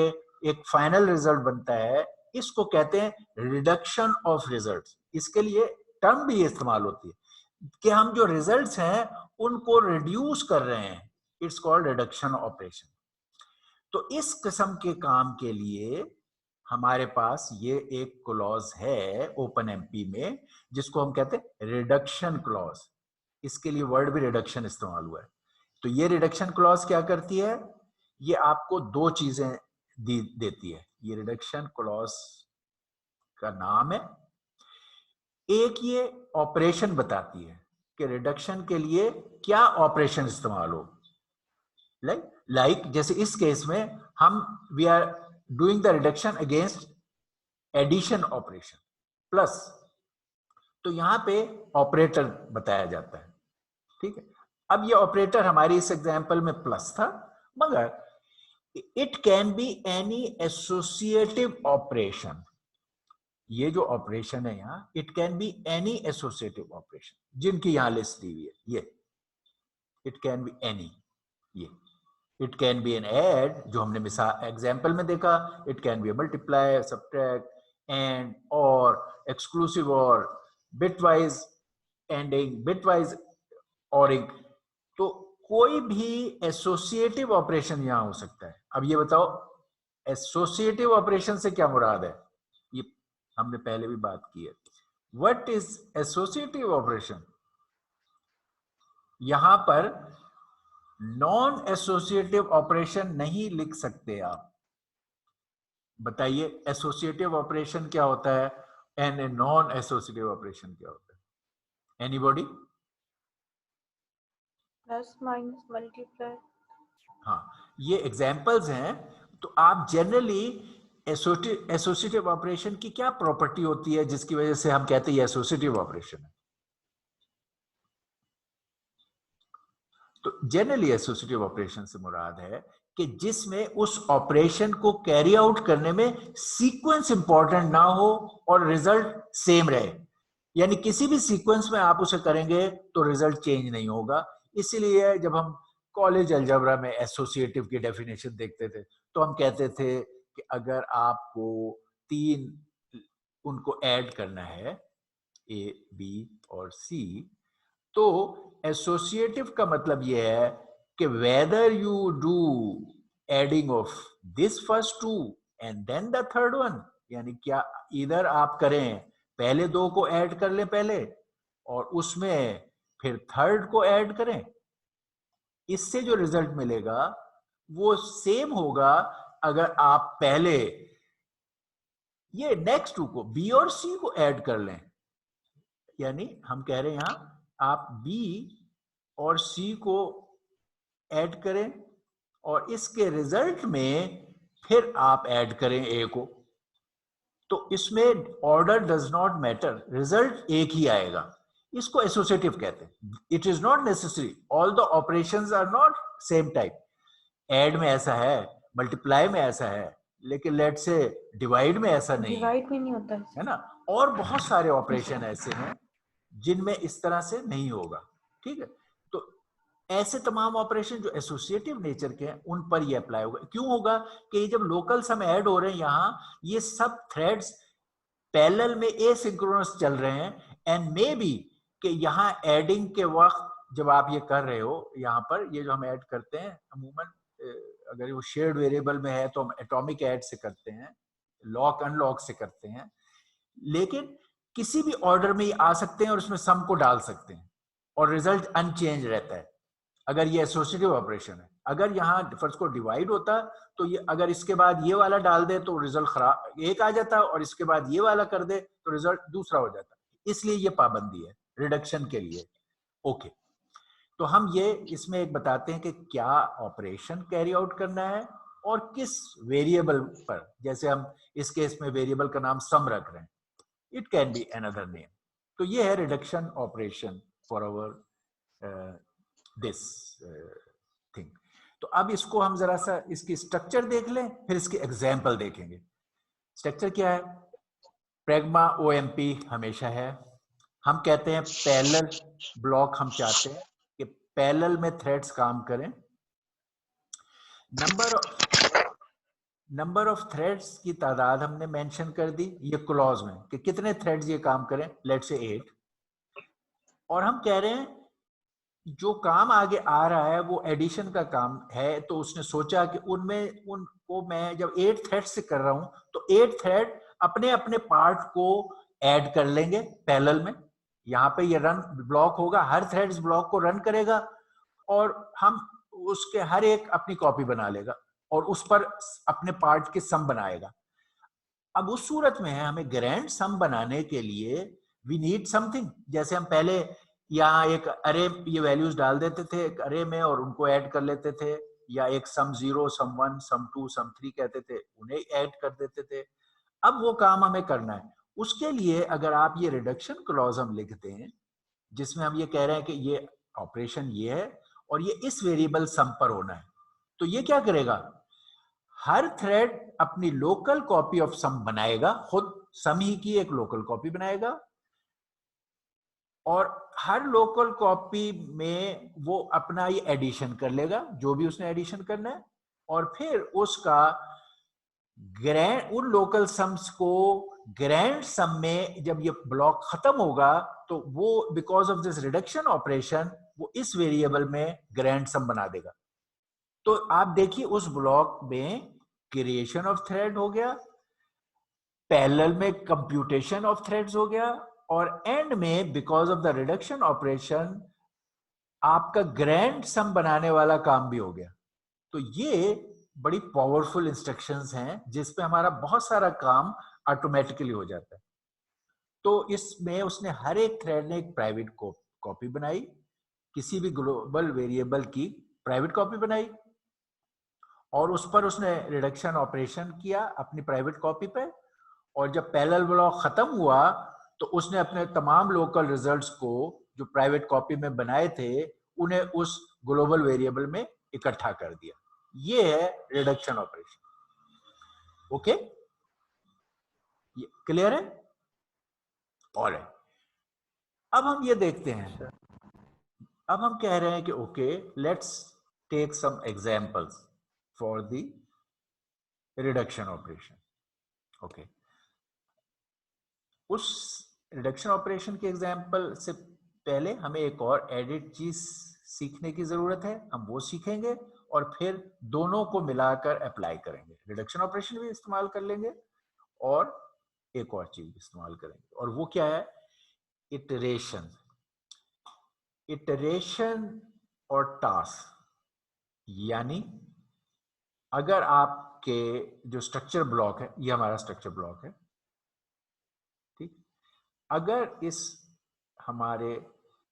एक फाइनल रिजल्ट बनता है, इसको कहते हैं रिडक्शन ऑफ रिजल्ट्स। इसके लिए टर्म भी इस्तेमाल होती है कि हम जो रिजल्ट्स हैं उनको रिड्यूस कर रहे हैं, इट्स कॉल्ड रिडक्शन ऑपरेशन। तो इस किस्म के काम के लिए हमारे पास ये एक क्लॉज है ओपन एमपी में, जिसको हम कहते हैं रिडक्शन क्लॉज। इसके लिए वर्ड भी रिडक्शन इस्तेमाल हुआ है। तो ये रिडक्शन क्लॉज क्या करती है, ये आपको दो चीजें देती है। ये रिडक्शन क्लॉज का नाम है। एक ये ऑपरेशन बताती है कि रिडक्शन के लिए क्या ऑपरेशन इस्तेमाल हो। लाइक जैसे इस केस में हम we are doing the reduction against addition operation plus, तो यहां पे ऑपरेटर बताया जाता है। ठीक है, अब ये ऑपरेटर हमारी इस एग्जांपल में प्लस था, मगर it can be any associative operation. ये जो ऑपरेशन है यहाँ, it can be any associative operation, जिनकी यहां लिस्ट दी हुई है। ये इट कैन बी एनी, ये it can be an add जो हमने मिसाल एग्जाम्पल में देखा, it can be multiply, subtract, and, और एक्सक्लूसिव, और बिटवाइज एंडिंग, बिटवाइज ऑरिंग। तो कोई भी एसोसिएटिव ऑपरेशन यहां हो सकता है। अब ये बताओ एसोसिएटिव ऑपरेशन से क्या मुराद है, ये हमने पहले भी बात की है। What is associative operation? यहां पर नॉन एसोसिएटिव ऑपरेशन नहीं लिख सकते आप। बताइए एसोसिएटिव ऑपरेशन क्या होता है and a non associative operation क्या होता है? एनीबॉडी? Plus minus multiply. हाँ, ये एग्जांपल्स हैं। तो आप जनरली एसोसिएटिव ऑपरेशन की क्या प्रॉपर्टी होती है जिसकी वजह से हम कहते हैं एसोसिएटिव ऑपरेशन है? तो जनरली एसोसिएटिव ऑपरेशन से मुराद है कि जिसमें उस ऑपरेशन को कैरी आउट करने में सीक्वेंस इंपॉर्टेंट ना हो और रिजल्ट सेम रहे। यानी किसी भी सीक्वेंस में आप उसे करेंगे तो रिजल्ट चेंज नहीं होगा। इसीलिए जब हम कॉलेज अलजेब्रा में एसोसिएटिव की डेफिनेशन देखते थे तो हम कहते थे कि अगर आपको तीन उनको ऐड करना है, ए, बी और सी, तो एसोसिएटिव का मतलब यह है कि whether you do adding of this first two and then the third one, यानी क्या इधर आप करें पहले दो को ऐड कर लें पहले और उसमें फिर थर्ड को ऐड करें, इससे जो रिजल्ट मिलेगा वो सेम होगा अगर आप पहले ये नेक्स्ट टू को बी और सी को ऐड कर लें। यानी हम कह रहे हैं यहां आप बी और सी को ऐड करें और इसके रिजल्ट में फिर आप ऐड करें ए को। तो इसमें order does not matter, result एक ही आएगा। इसको एसोसिएटिव कहते हैं। It is not necessary, all the operations are not same type. Add में ऐसा है, मल्टीप्लाई में ऐसा है, लेकिन लेट से डिवाइड में ऐसा नहीं है, डिवाइड में नहीं होता है ना। और बहुत सारे ऑपरेशन ऐसे हैं जिनमें इस तरह से नहीं होगा। ठीक है, तो ऐसे तमाम ऑपरेशन जो एसोसिएटिव नेचर के हैं उन पर ये अप्लाई होगा। क्यों होगा कि जब लोकल सम ऐड हो रहे हैं यहाँ, ये सब थ्रेड्स पैरेलल में एसिंक्रोनस चल रहे हैं, एंड मे बी कि यहाँ एडिंग के वक्त जब आप ये कर रहे हो, यहाँ पर ये जो हम ऐड करते हैं अमूमन अगर वो शेयर्ड वेरिएबल में है तो हम एटॉमिक ऐड से करते हैं, लॉक अनलॉक से करते हैं, लेकिन किसी भी ऑर्डर में ये आ सकते हैं और उसमें सम को डाल सकते हैं और रिजल्ट अनचेंज रहता है अगर ये एसोसिएटिव ऑपरेशन है। अगर यहाँ फर्ज को डिवाइड होता तो ये अगर इसके बाद ये वाला डाल दे तो रिजल्ट खराब एक आ जाता, और इसके बाद ये वाला कर दे तो रिजल्ट दूसरा हो जाता। इसलिए ये पाबंदी है रिडक्शन के लिए। ओके, तो हम ये इसमें एक बताते हैं कि क्या ऑपरेशन कैरी आउट करना है और किस वेरिएबल पर। जैसे हम इस केस में वेरिएबल का नाम सम रख रहे हैं, it can be another name. तो ये है reduction operation for our this thing. तो अब इसको हम जरा सा इसकी स्ट्रक्चर देख लें, फिर इसके एग्जाम्पल देखेंगे। स्ट्रक्चर क्या है? प्रैग्मा ओएमपी हमेशा है। हम कहते हैं पैरेलल ब्लॉक, हम चाहते हैं कि पैरेलल में थ्रेड्स काम करें। नंबर ऑफ थ्रेड्स की तादाद हमने मेंशन कर दी ये क्लॉज में कि कितने थ्रेड्स ये काम करें, लेट्स से 8। और हम कह रहे हैं जो काम आगे आ रहा है वो एडिशन का काम है, तो उसने सोचा कि उनको मैं जब 8 थ्रेड से कर रहा हूं तो 8 थ्रेड अपने अपने पार्ट को ऐड कर लेंगे पैरेलल में। यहाँ पे ये रन ब्लॉक होगा, हर थ्रेड इस ब्लॉक को रन करेगा और हम उसके हर एक अपनी कॉपी बना लेगा और उस पर अपने पार्ट के सम बनाएगा। अब उस सूरत में हमें ग्रैंड सम बनाने के लिए वी नीड समथिंग। जैसे हम पहले यहाँ एक अरे ये वैल्यूज डाल देते थे एक अरे में और उनको ऐड कर लेते थे, या एक सम 0 सम 1 सम 2 सम 3 कहते थे, उन्हें ऐड कर देते थे। अब वो काम हमें करना है। उसके लिए अगर आप ये रिडक्शन क्लॉज हम लिखते हैं जिसमें हम ये कह रहे हैं कि ये ऑपरेशन ये है और ये इस वेरिएबल सम पर होना है, तो ये क्या करेगा? हर थ्रेड अपनी लोकल कॉपी ऑफ सम बनाएगा, खुद सम ही की एक लोकल कॉपी बनाएगा और हर लोकल कॉपी में वो अपना ये एडिशन कर लेगा जो भी उसने एडिशन करना है, और फिर उसका ग्रैंड उन लोकल सम्स को ग्रैंड सम में जब ये ब्लॉक खत्म होगा तो वो because of this reduction operation वो इस वेरिएबल में ग्रैंड सम बना देगा। तो आप देखिए उस ब्लॉक में क्रिएशन ऑफ थ्रेड हो गया, पैरेलल में कंप्यूटेशन ऑफ थ्रेड्स हो गया, और एंड में because of the reduction operation आपका ग्रैंड सम बनाने वाला काम भी हो गया। तो ये बड़ी पावरफुल इंस्ट्रक्शंस हैं जिसपे हमारा बहुत सारा काम ऑटोमेटिकली हो जाता है। तो इसमें उसने हर एक थ्रेड ने एक प्राइवेट कॉपी बनाई, किसी भी ग्लोबल वेरिएबल की प्राइवेट कॉपी बनाई और उस पर उसने रिडक्शन ऑपरेशन किया अपनी प्राइवेट कॉपी पे, और जब पैरेलल ब्लॉक खत्म हुआ तो उसने अपने तमाम लोकल रिजल्ट्स को जो प्राइवेट कॉपी में बनाए थे उन्हें उस ग्लोबल वेरिएबल में इकट्ठा कर दिया। ये है रिडक्शन ऑपरेशन। ओके, ये क्लियर है? ऑलराइट, अब हम ये देखते हैं, अब हम कह रहे हैं कि okay let's take some examples for the reduction operation. Okay, उस रिडक्शन ऑपरेशन के एग्जांपल से पहले हमें एक और एडिट चीज सीखने की जरूरत है, हम वो सीखेंगे और फिर दोनों को मिलाकर अप्लाई करेंगे। रिडक्शन ऑपरेशन भी इस्तेमाल कर लेंगे और एक और चीज इस्तेमाल करेंगे, और वो क्या है? इटरेशन। इटरेशन और टास्क, यानी अगर आपके जो स्ट्रक्चर ब्लॉक है, ये हमारा स्ट्रक्चर ब्लॉक है, ठीक, अगर इस हमारे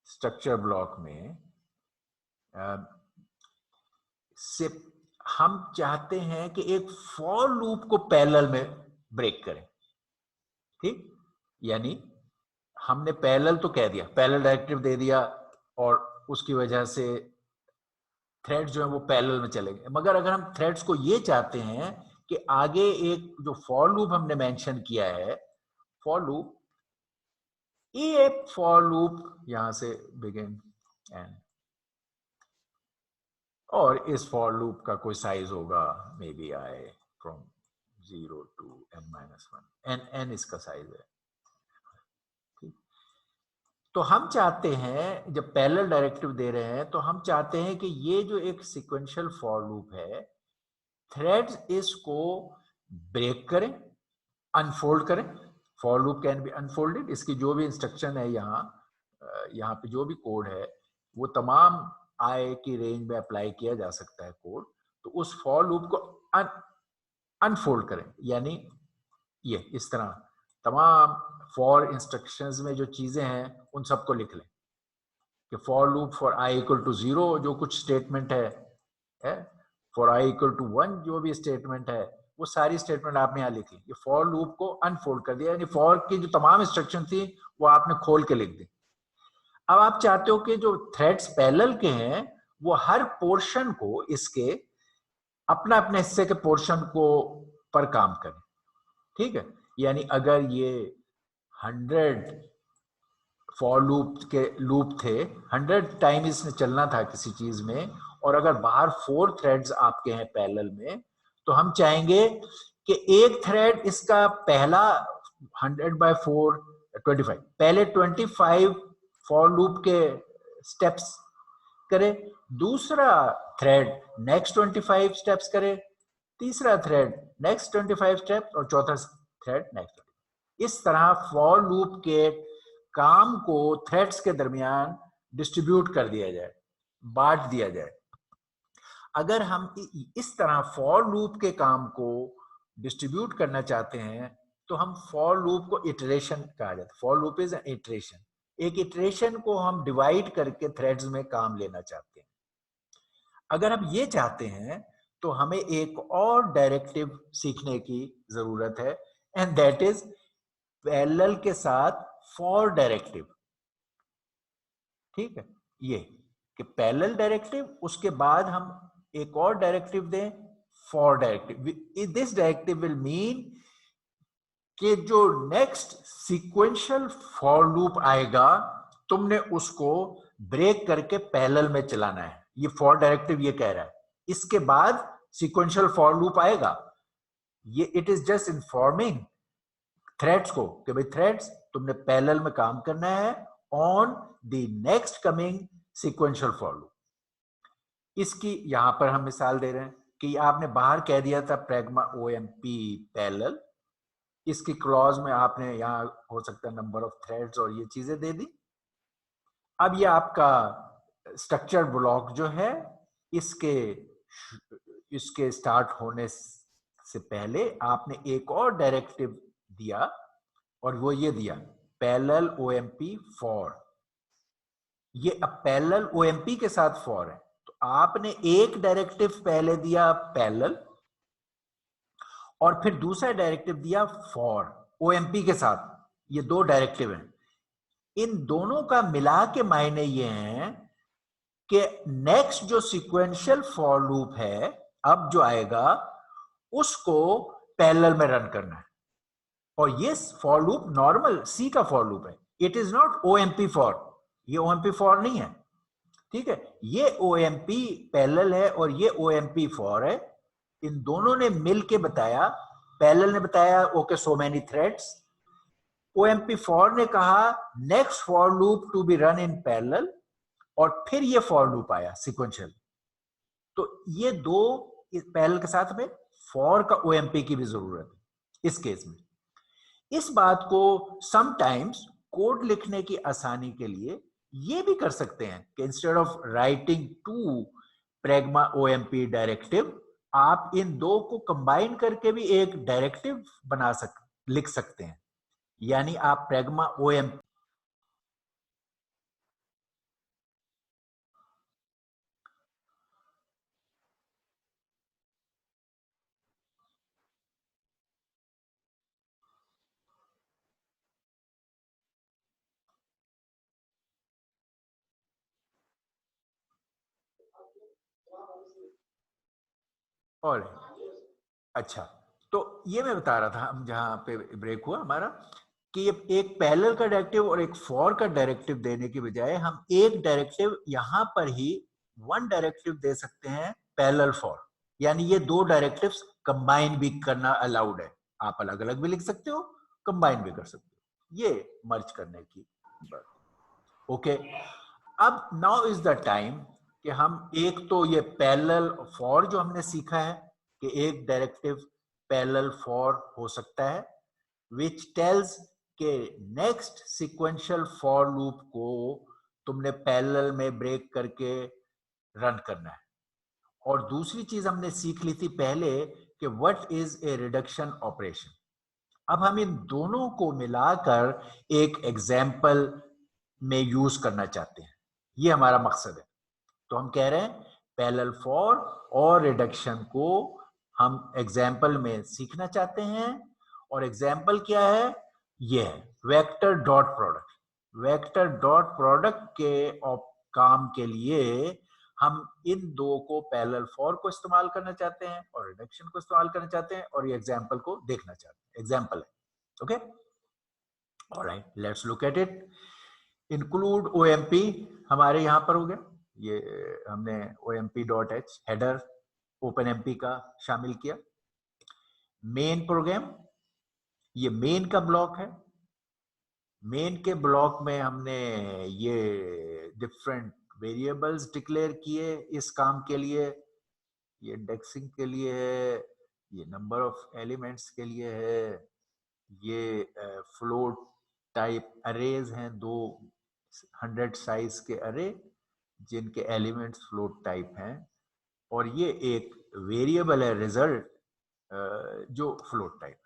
स्ट्रक्चर ब्लॉक में से हम चाहते हैं कि एक फॉर लूप को पैरेलल में ब्रेक करें, ठीक, यानी हमने पैरेलल तो कह दिया, पैरेलल डायरेक्टिव दे दिया और उसकी वजह से थ्रेड्स जो है वो पैरेलल में चलेंगे। मगर अगर हम थ्रेड्स को ये चाहते हैं कि आगे एक जो फॉर लूप हमने मेंशन किया है, फॉर लूप ये फॉर लूप यहां से बिगिन एंड, और इस फॉर लूप का कोई साइज होगा may be I from 0 to n-1, n इसका साइज है। ठीक, तो हम चाहते हैं जब पैरेलल डायरेक्टिव दे रहे हैं तो हम चाहते हैं कि ये जो एक सीक्वेंशियल फॉर लूप है, थ्रेड्स इसको ब्रेक करें, अनफोल्ड करें। For loop can be unfolded, इसकी जो भी इंस्ट्रक्शन है यहाँ पे जो भी कोड है वो तमाम आई की रेंज में अप्लाई किया जा सकता है कोड। तो उस फॉर लूप को अनफोल्ड करें, यानी ये इस तरह तमाम फॉर इंस्ट्रक्शंस में जो चीजें हैं उन सबको लिख लें कि for loop for i equal to 0 जो कुछ स्टेटमेंट है फॉर i इक्वल टू 1 जो भी स्टेटमेंट है, वो सारी स्टेटमेंट आपने यहाँ लिख ली। ये फॉर लूप को अनफोल्ड कर दिया, यानी फॉर की जो तमाम इंस्ट्रक्शन थी वो आपने खोल के लिख दी। अब आप चाहते हो कि जो थ्रेड्स पैरेलल के हैं वो हर पोर्शन को इसके अपना अपने हिस्से के पोर्शन को पर काम करें। ठीक है, यानी अगर ये 100 फॉर लूप थे, 100 टाइम इसने चलना था किसी चीज में, और अगर बाहर 4 थ्रेड्स आपके हैं पैरेलल में, तो हम चाहेंगे कि एक थ्रेड इसका पहला 100/4 25 पहले 25 फॉर लूप के स्टेप्स करे, दूसरा थ्रेड नेक्स्ट 25 स्टेप्स करे, तीसरा थ्रेड नेक्स्ट 25 स्टेप्स, और चौथा थ्रेड नेक्स्ट। इस तरह फॉर लूप के काम को थ्रेड्स के दरमियान डिस्ट्रीब्यूट कर दिया जाए, बांट दिया जाए। अगर हम इस तरह फॉर लूप के काम को डिस्ट्रीब्यूट करना चाहते हैं तो हम फॉर लूप को इटरेशन कहा जाता है। For loop is an iteration, एक इटरेशन को हम डिवाइड करके थ्रेड्स में काम लेना चाहते हैं। अगर हम ये चाहते हैं तो हमें एक और डायरेक्टिव सीखने की जरूरत है, एंड दैट इज पैरेलल के साथ फॉर डायरेक्टिव। ठीक है, ये कि पैरेलल डायरेक्टिव, उसके बाद हम एक और डायरेक्टिव दें for directive. This directive will mean कि जो नेक्स्ट सीक्वेंशियल फॉर लूप आएगा तुमने उसको ब्रेक करके पैरेलल में चलाना है। ये फॉर डायरेक्टिव ये कह रहा है, इसके बाद सीक्वेंशियल फॉर लूप आएगा। ये it is just informing threads को कि भाई थ्रेड्स तुमने पैरेलल में काम करना है on the next coming sequential for loop. इसकी यहां पर हम मिसाल दे रहे हैं कि आपने बाहर कह दिया था प्रैग्मा ओएमपी पैरेलल, इसकी क्लॉज में आपने यहां हो सकता है नंबर ऑफ थ्रेड्स और ये चीजें दे दी। अब ये आपका स्ट्रक्चर ब्लॉक जो है इसके स्टार्ट होने से पहले आपने एक और डायरेक्टिव दिया, और वो ये दिया पैरेलल ओएमपी फॉर। ये अब पैरेलल ओएमपी के साथ फॉर है, तो आपने एक डायरेक्टिव पहले दिया पैरेलल और फिर दूसरा डायरेक्टिव दिया फॉर ओएमपी के साथ। ये दो डायरेक्टिव हैं, इन दोनों का मिला के मायने ये हैं कि नेक्स्ट जो सीक्वेंशियल फॉर लूप है अब जो आएगा उसको पैरेलल में रन करना है। और ये फॉर लूप नॉर्मल सी का फॉर लूप है, it is not OMP for, ये ओएमपी फॉर नहीं है। ठीक है, ये ओएमपी पैरेलल है और ये ओएमपी फॉर है। इन दोनों ने मिल के बताया, पैरेलल ने बताया okay so many threads, OMP for ने कहा next for loop to be run in parallel, और फिर ये फॉर लूप आया सीक्वेंशियल। तो ये दो पैरेलल के साथ में फॉर का ओएमपी की भी जरूरत है इस केस में। इस बात को समटाइम्स कोड लिखने की आसानी के लिए ये भी कर सकते हैं कि instead of writing two pragma OMP directive, आप इन दो को कंबाइन करके भी एक डायरेक्टिव लिख सकते हैं। यानी आप प्रैग्मा ओएमपी और अच्छा, तो ये मैं बता रहा था हम जहां पे ब्रेक हुआ हमारा कि एक पैरेलल का डायरेक्टिव और एक फॉर का डायरेक्टिव देने की बजाय हम एक डायरेक्टिव यहां पर ही वन डायरेक्टिव दे सकते हैं पैरेलल फॉर, यानी ये दो डायरेक्टिव्स कंबाइन भी करना अलाउड है। आप अलग अलग भी लिख सकते हो, कंबाइन भी कर सकते हो, ये मर्ज करने की बात। ओके, अब नाउ इज द टाइम कि हम एक तो ये पैरेलल फॉर जो हमने सीखा है कि एक डायरेक्टिव पैरेलल फॉर हो सकता है, which tells के नेक्स्ट सिक्वेंशियल फॉर लूप को तुमने पैरेलल में ब्रेक करके रन करना है। और दूसरी चीज हमने सीख ली थी पहले कि what is a reduction operation. अब हम इन दोनों को मिलाकर एक एग्जाम्पल में यूज करना चाहते हैं, ये हमारा मकसद है। तो हम कह रहे हैं पैरेलल फॉर और रिडक्शन को हम एग्जाम्पल में सीखना चाहते हैं। और एग्जाम्पल क्या है? ये है vector dot product. Vector dot product के काम के लिए हम इन दो को पैरेलल फॉर को इस्तेमाल करना चाहते हैं और रिडक्शन को इस्तेमाल करना चाहते हैं, और ये एग्जाम्पल को देखना चाहते हैं। एग्जाम्पल है, okay, alright, let's look at it. Include OMP हमारे यहां पर हो गया, ये हमने OMP.h हेडर OpenMP का शामिल किया। मेन प्रोग्राम, ये मेन का ब्लॉक है। मेन के ब्लॉक में हमने ये डिफरेंट वेरिएबल्स डिक्लेयर किए इस काम के लिए। ये इंडेक्सिंग के लिए है, ये नंबर ऑफ एलिमेंट्स के लिए है, ये फ्लोट टाइप अरेज हैं, 200 साइज के अरे जिनके एलिमेंट्स फ्लोट टाइप हैं, और ये एक वेरिएबल है रिजल्ट जो फ्लोट टाइप है।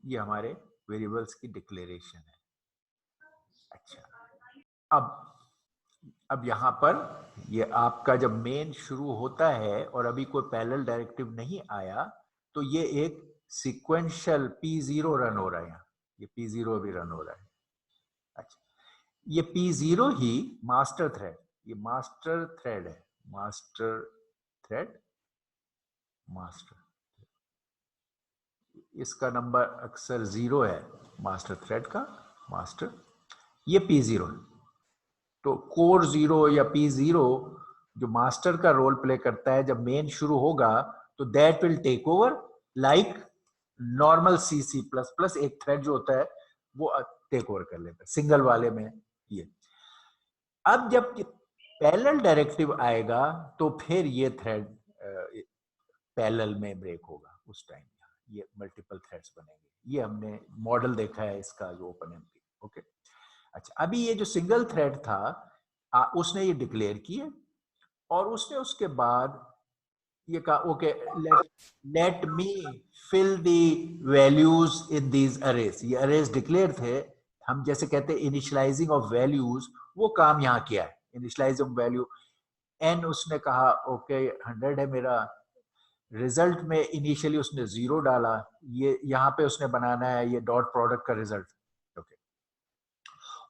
ये हमारे वेरिएबल्स की डिक्लेरेशन है। अच्छा, अब यहाँ पर ये आपका जब मेन शुरू होता है और अभी कोई पैरेलल डायरेक्टिव नहीं आया, तो ये एक सीक्वेंशियल P0 रन हो रहा है। यहाँ ये P0 भी रन हो रहा है। अच्छा, ये P0 ही मास्टर थ्रेड, ये मास्टर थ्रेड है, मास्टर थ्रेड, मास्टर, इसका नंबर अक्सर 0 है, मास्टर थ्रेड का मास्टर, ये P0 है। तो कोर 0 या P0 जो मास्टर का रोल प्ले करता है जब मेन शुरू होगा, तो that will take over like normal C++। एक थ्रेड जो होता है वो टेक ओवर कर लेता है सिंगल वाले में। ये अब जब पैरेलल डायरेक्टिव आएगा तो फिर ये थ्रेड पैरेलल में ब्रेक होगा। उस टाइम ये मल्टीपल थ्रेड्स बनेंगे। ये हमने मॉडल देखा है इसका जो OpenMP। ओके, अच्छा, अभी ये जो सिंगल थ्रेड था उसने ये डिक्लेयर किए और उसने उसके बाद ये कहा okay let me fill the values in these arrays. ये अरेज डिक्लेयर थे, हम जैसे कहते हैं इनिशियलाइजिंग ऑफ वैल्यूज, वो काम यहाँ किया है। इनिशियलाइजिंग वैल्यू n उसने कहा ओके 100 है मेरा, रिजल्ट में इनिशियली उसने 0 डाला, ये यहाँ पे उसने बनाना है ये डॉट प्रोडक्ट का रिजल्ट। ओके,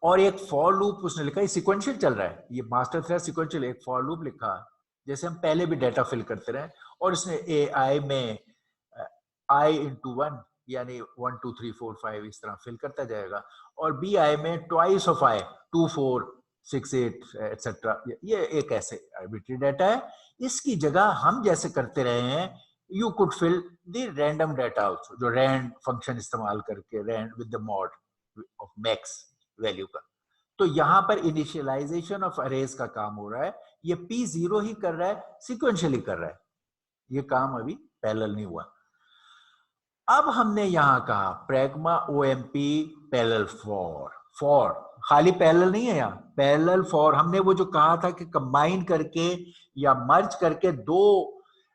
और एक फॉर लूप उसने लिखा, ये सीक्वेंशियल चल रहा है, ये मास्टर थ्रेड सीक्वेंशियल, एक फॉर लूप लिखा जैसे हम पहले भी डेटा फिल करते रहे, और इसने AI में I into 1 यानी 1 2 3 4 5 इस तरह फिल करता जाएगा, और BI में ट्वाइस ऑफ I 2 4 6 8 एटसेट्रा। ये एक ऐसे आर्बिट्री डाटा है। इसकी जगह हम जैसे करते रहे हैं, you could fill the random data also, जो रैंड फंक्शन इस्तेमाल करके rand with the mod of max value का। तो यहाँ पर इनिशियलाइजेशन ऑफ अरेज का काम हो रहा है, ये P0 ही कर रहा है, सीक्वेंशियली कर रहा है, ये काम अभी पैरेलल नहीं हुआ। अब हमने यहाँ कहा प्रैग्मा OMP पैरेलल फॉर खाली पैरेलल नहीं है, यहाँ पैरेलल फॉर हमने वो जो कहा था कि कंबाइन करके या मर्ज करके दो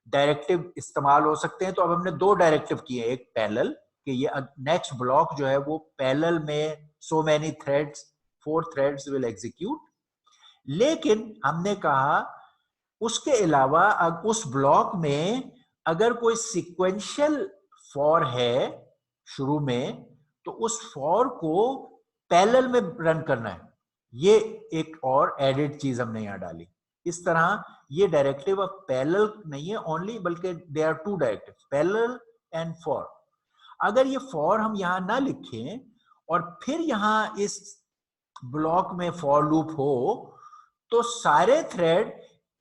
डायरेक्टिव इस्तेमाल हो सकते हैं। तो अब हमने दो डायरेक्टिव किए, एक पैरेलल कि ये नेक्स्ट ब्लॉक जो है वो पैरेलल में so many threads 4 threads will execute, लेकिन हमने कहा उसके अलावा अब उस ब्लॉक में अगर कोई सीक्वेंशियल फॉर है शुरू में, तो उस फॉर को पैरेलल में रन करना है। ये एक और एडेड चीज हमने यहां डाली। इस तरह ये डायरेक्टिव अब पैरेलल नहीं है ओनली, बल्कि they are two directive, parallel and for. अगर ये फॉर हम यहां ना लिखें और फिर यहाँ इस ब्लॉक में फॉर लूप हो तो सारे थ्रेड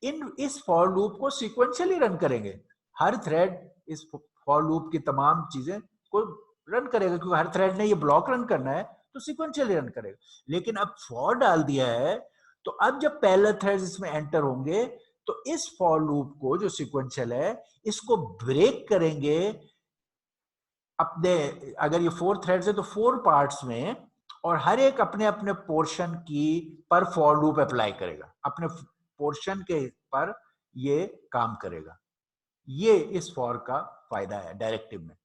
इस फॉर लूप को सीक्वेंशियली रन करेंगे। हर थ्रेड इस फॉर लूप की तमाम चीजें को रन करेगा, क्योंकि हर थ्रेड ने ये ब्लॉक रन करना है तो सीक्वेंशियली रन करेगा। लेकिन अब फॉर डाल दिया है तो अब जब पैरेलल थ्रेड्स इसमें एंटर होंगे तो इस फॉर लूप को जो सीक्वेंशियल है इसको ब्रेक करेंगे अपने, अगर ये 4 थ्रेड्स है तो 4 पार्ट्स में, और हर एक अपने अपने पोर्शन की पर फॉर लूप अप्लाई करेगा, अपने पोर्शन के पर ये काम करेगा। ये इस फॉर का फायदा है डायरेक्टिव में।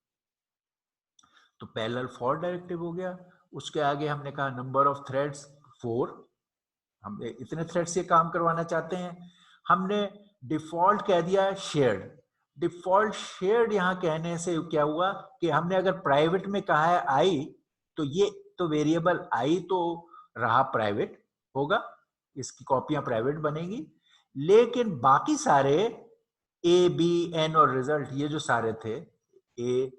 तो पैरेलल फॉर डायरेक्टिव हो गया। उसके आगे हमने कहा नंबर ऑफ थ्रेड्स 4, हम इतने थ्रेड्स से काम करवाना चाहते हैं। हमने डिफॉल्ट कह दिया शेयर्ड। डिफॉल्ट शेयर्ड यहां कहने से क्या हुआ कि हमने अगर प्राइवेट में कहा है आई, तो ये तो वेरिएबल आई तो रहा प्राइवेट होगा, इसकी कॉपियां प्राइवेट बनेगी, लेकिन बाकी सारे ए बी एन और रिजल्ट, ये जो सारे थे ए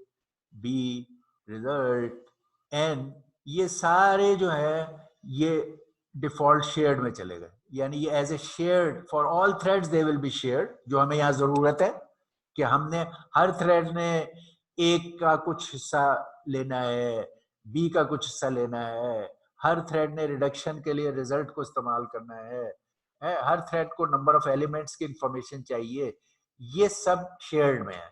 बी रिजल्ट एन, ये सारे जो है ये डिफॉल्ट शेयर्ड में चले गए। यानी ये as a shared for all threads they will be shared. जो हमें यहाँ जरूरत है कि हमने हर थ्रेड ने एक का कुछ हिस्सा लेना है, बी का कुछ हिस्सा लेना है, हर थ्रेड ने रिडक्शन के लिए रिजल्ट को इस्तेमाल करना है, हर थ्रेड को नंबर ऑफ एलिमेंट्स की इंफॉर्मेशन चाहिए, ये सब शेयर्ड में है।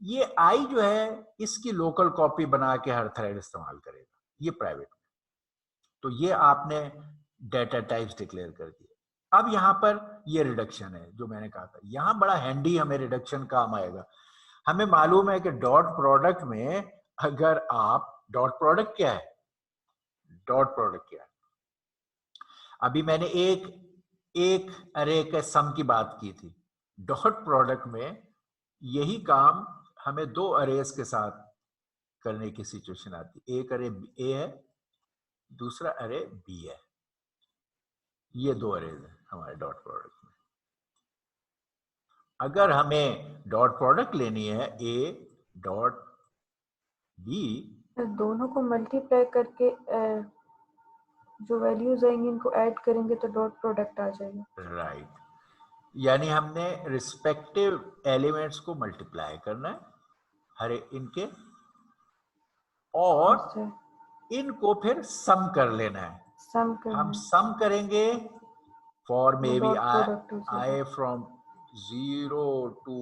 ये आई जो है इसकी लोकल कॉपी बना के हर थ्रेड इस्तेमाल करेगा, ये प्राइवेट में। तो ये आपने डेटा टाइप्स डिक्लेयर कर दिए। अब यहाँ पर ये रिडक्शन है जो मैंने कहा था, यहाँ बड़ा हैंडी हमें रिडक्शन काम आएगा। हमें मालूम है कि डॉट प्रोडक्ट में अगर आप, डॉट प्रोडक्ट क्या है, डॉट प्रोडक्ट क्या है, अभी मैंने एक अरे के सम की बात की थी। डॉट प्रोडक्ट में यही काम हमें 2 अरेज के साथ करने की सिचुएशन आती है। एक अरे ए है, दूसरा अरे बी है, ये 2 अरेज है हमारे डॉट प्रोडक्ट में। अगर हमें डॉट प्रोडक्ट लेनी है ए डॉट बी, दोनों को मल्टीप्लाई करके जो वैल्यूज आएंगी इनको ऐड करेंगे तो डॉट प्रोडक्ट आ जाएगा। राइट, यानी हमने रिस्पेक्टिव एलिमेंट्स को मल्टीप्लाई करना है हर इनके, और इनको फिर सम कर लेना है। सम करना हम है। सम करेंगे for may be dot product हो आई जाएगा। From 0 to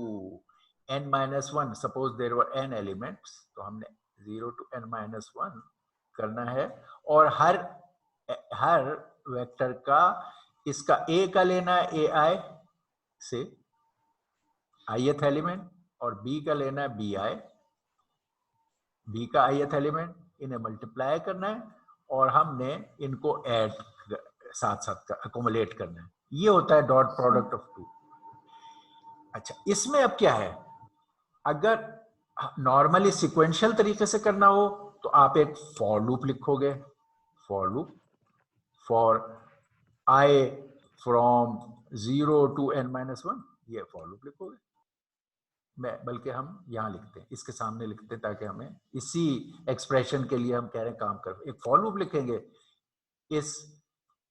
n-1, suppose there were n elements, तो हमने 0 to n-1 करना है, और हर वेक्टर का इसका a का लेना है ai से ith एलिमेंट, और b का लेना है bi, b का ith एलिमेंट, इन्हें मल्टीप्लाई करना है और हमने इनको ऐड साथ साथ अकोमोलेट करना है। ये होता है डॉट प्रोडक्ट ऑफ 2। अच्छा, इसमें अब क्या है, अगर नॉर्मली सिक्वेंशियल तरीके से करना हो तो आप एक फॉर लूप लिखोगे, for loop for I from 0 to n-1, ये फॉर लूप लिखोगे। बल्कि हम यहाँ लिखते हैं, इसके सामने लिखते हैं ताकि हमें इसी एक्सप्रेशन के लिए हम कह रहे हैं काम कर, एक फॉर लूप लिखेंगे इस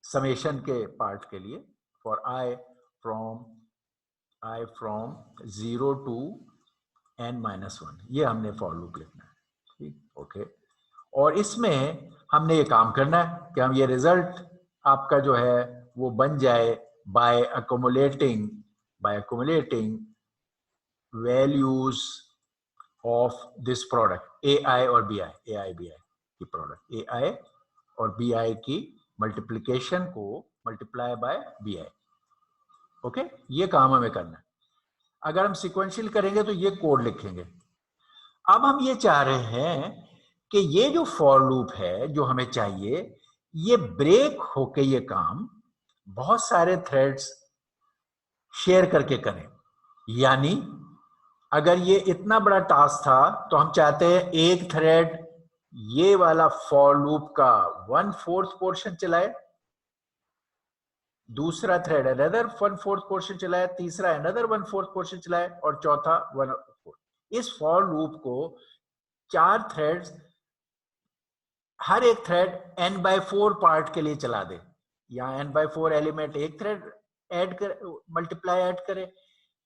समेशन के पार्ट के लिए, for I from 0 to n-1, ये हमने फॉर लूप लिखना है। ठीक, ओके। और इसमें हमने ये काम करना है कि हम ये रिजल्ट आपका जो है वो बन जाए by accumulating values of this product ai और bi, ai bi की प्रोडक्ट, ai और bi की मल्टीप्लिकेशन को मल्टीप्लाई बाय bi। ओके, ये काम हमें करना है। अगर हम सिक्वेंशियल करेंगे तो ये कोड लिखेंगे। अब हम ये चाह रहे हैं कि ये जो फॉर लूप है जो हमें चाहिए, ये ब्रेक होके ये काम बहुत सारे थ्रेड्स शेयर करके करें। यानी अगर ये इतना बड़ा टास्क था तो हम चाहते हैं एक थ्रेड ये वाला फॉर लूप का 1/4 पोर्शन चलाए, दूसरा थ्रेड अनदर 1/4 पोर्शन चलाए, तीसरा अनदर 1/4 पोर्शन चलाए, और चौथा 1/4। इस फॉर लूप को 4 थ्रेड्स हर एक थ्रेड n/4 पार्ट के लिए चला दे, यहाँ n/4 एलिमेंट एक थ्रेड ऐड कर मल्टीप्लाई ऐड करे,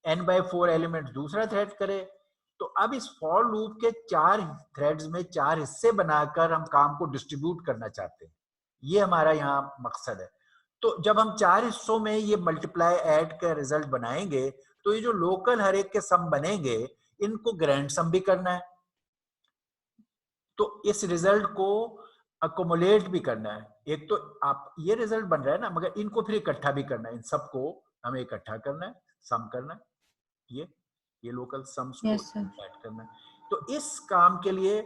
n/4 एलिमेंट दूसरा थ्रेड करे। तो अब इस फॉर लूप के 4 थ्रेड्स में 4 हिस्से बनाकर हम काम को डिस्ट्रीब्यूट करना चाहते हैं, ये हमारा यहाँ मकसद है। तो जब हम 4 हिस्सों में ये मल्टीप्लाई ऐड का रिजल्ट बनाएंगे तो ये जो लोकल हर एक के सम बनेंगे इनको ग्रैंड सम भी करना है, तो इस रिजल्ट को अकोमोलेट भी करना है। एक तो आप ये रिजल्ट बन रहा है ना, मगर इनको फिर इकट्ठा भी करना है, इन सबको हमें इकट्ठा करना है, सम करना है, ये लोकल सम्स को ऐड करना है। तो इस काम के लिए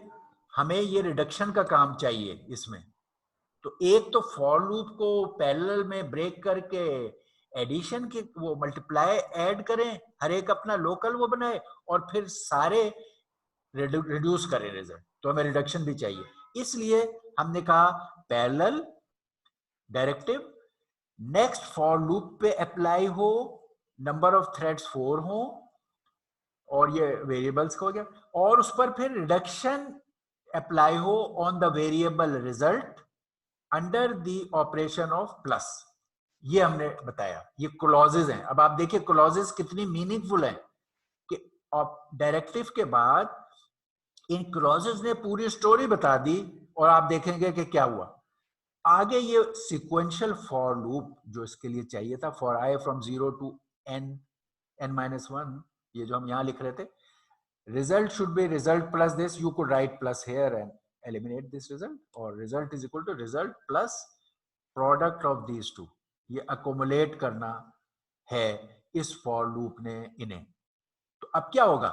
हमें ये रिडक्शन का काम चाहिए इसमें। तो एक तो फॉर लूप को पैरेलल में ब्रेक करके एडिशन के वो मल्टीप्लाई ऐड करें, हर एक अपना लोकल वो बनाए, और फिर सारे रिड्यूस करें रिजल्ट, तो हमें रिडक्शन भी चाहिए। इसलिए हमने कहा parallel directive next for loop पे अप्लाई हो, नंबर ऑफ थ्रेड्स 4 हो, और ये वेरिएबल्स हो गया, और उस पर फिर रिडक्शन अप्लाई हो on the variable result under the operation of plus. ये हमने बताया, ये क्लॉजेज हैं। अब आप देखिए क्लॉजेज कितनी मीनिंगफुल हैं कि डायरेक्टिव के बाद इन क्लॉजेज ने पूरी स्टोरी बता दी, और आप देखेंगे कि क्या हुआ आगे। ये सिक्वेंशियल फॉर लूप जो इसके लिए चाहिए था, for I from 0 to n-1, ये जो हम यहाँ लिख रहे थे, result should be result plus this, you could write plus here and eliminate this result, or result is equal to result plus product of these two। ये accumulate करना है इस for loop ने इन्हें। तो अब क्या होगा,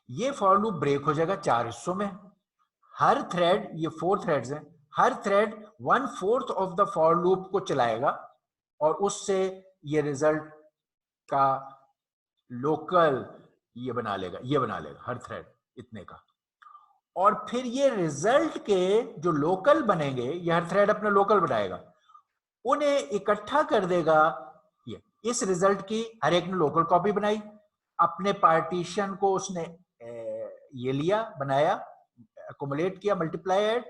ये for loop ब्रेक हो जाएगा 4 हिस्सों में। हर थ्रेड, ये 4 थ्रेड्स हैं, हर thread 1/4 of the for loop को चलाएगा, और उससे ये रिजल्ट का लोकल ये बना लेगा हर थ्रेड इतने का। और फिर ये रिजल्ट के जो लोकल बनेंगे, ये हर थ्रेड अपना लोकल बनाएगा, उन्हें इकट्ठा कर देगा। ये इस रिजल्ट की हर एक ने लोकल कॉपी बनाई, अपने पार्टीशन को उसने ये लिया, बनाया, अकोमोलेट किया, मल्टीप्लाई ऐड,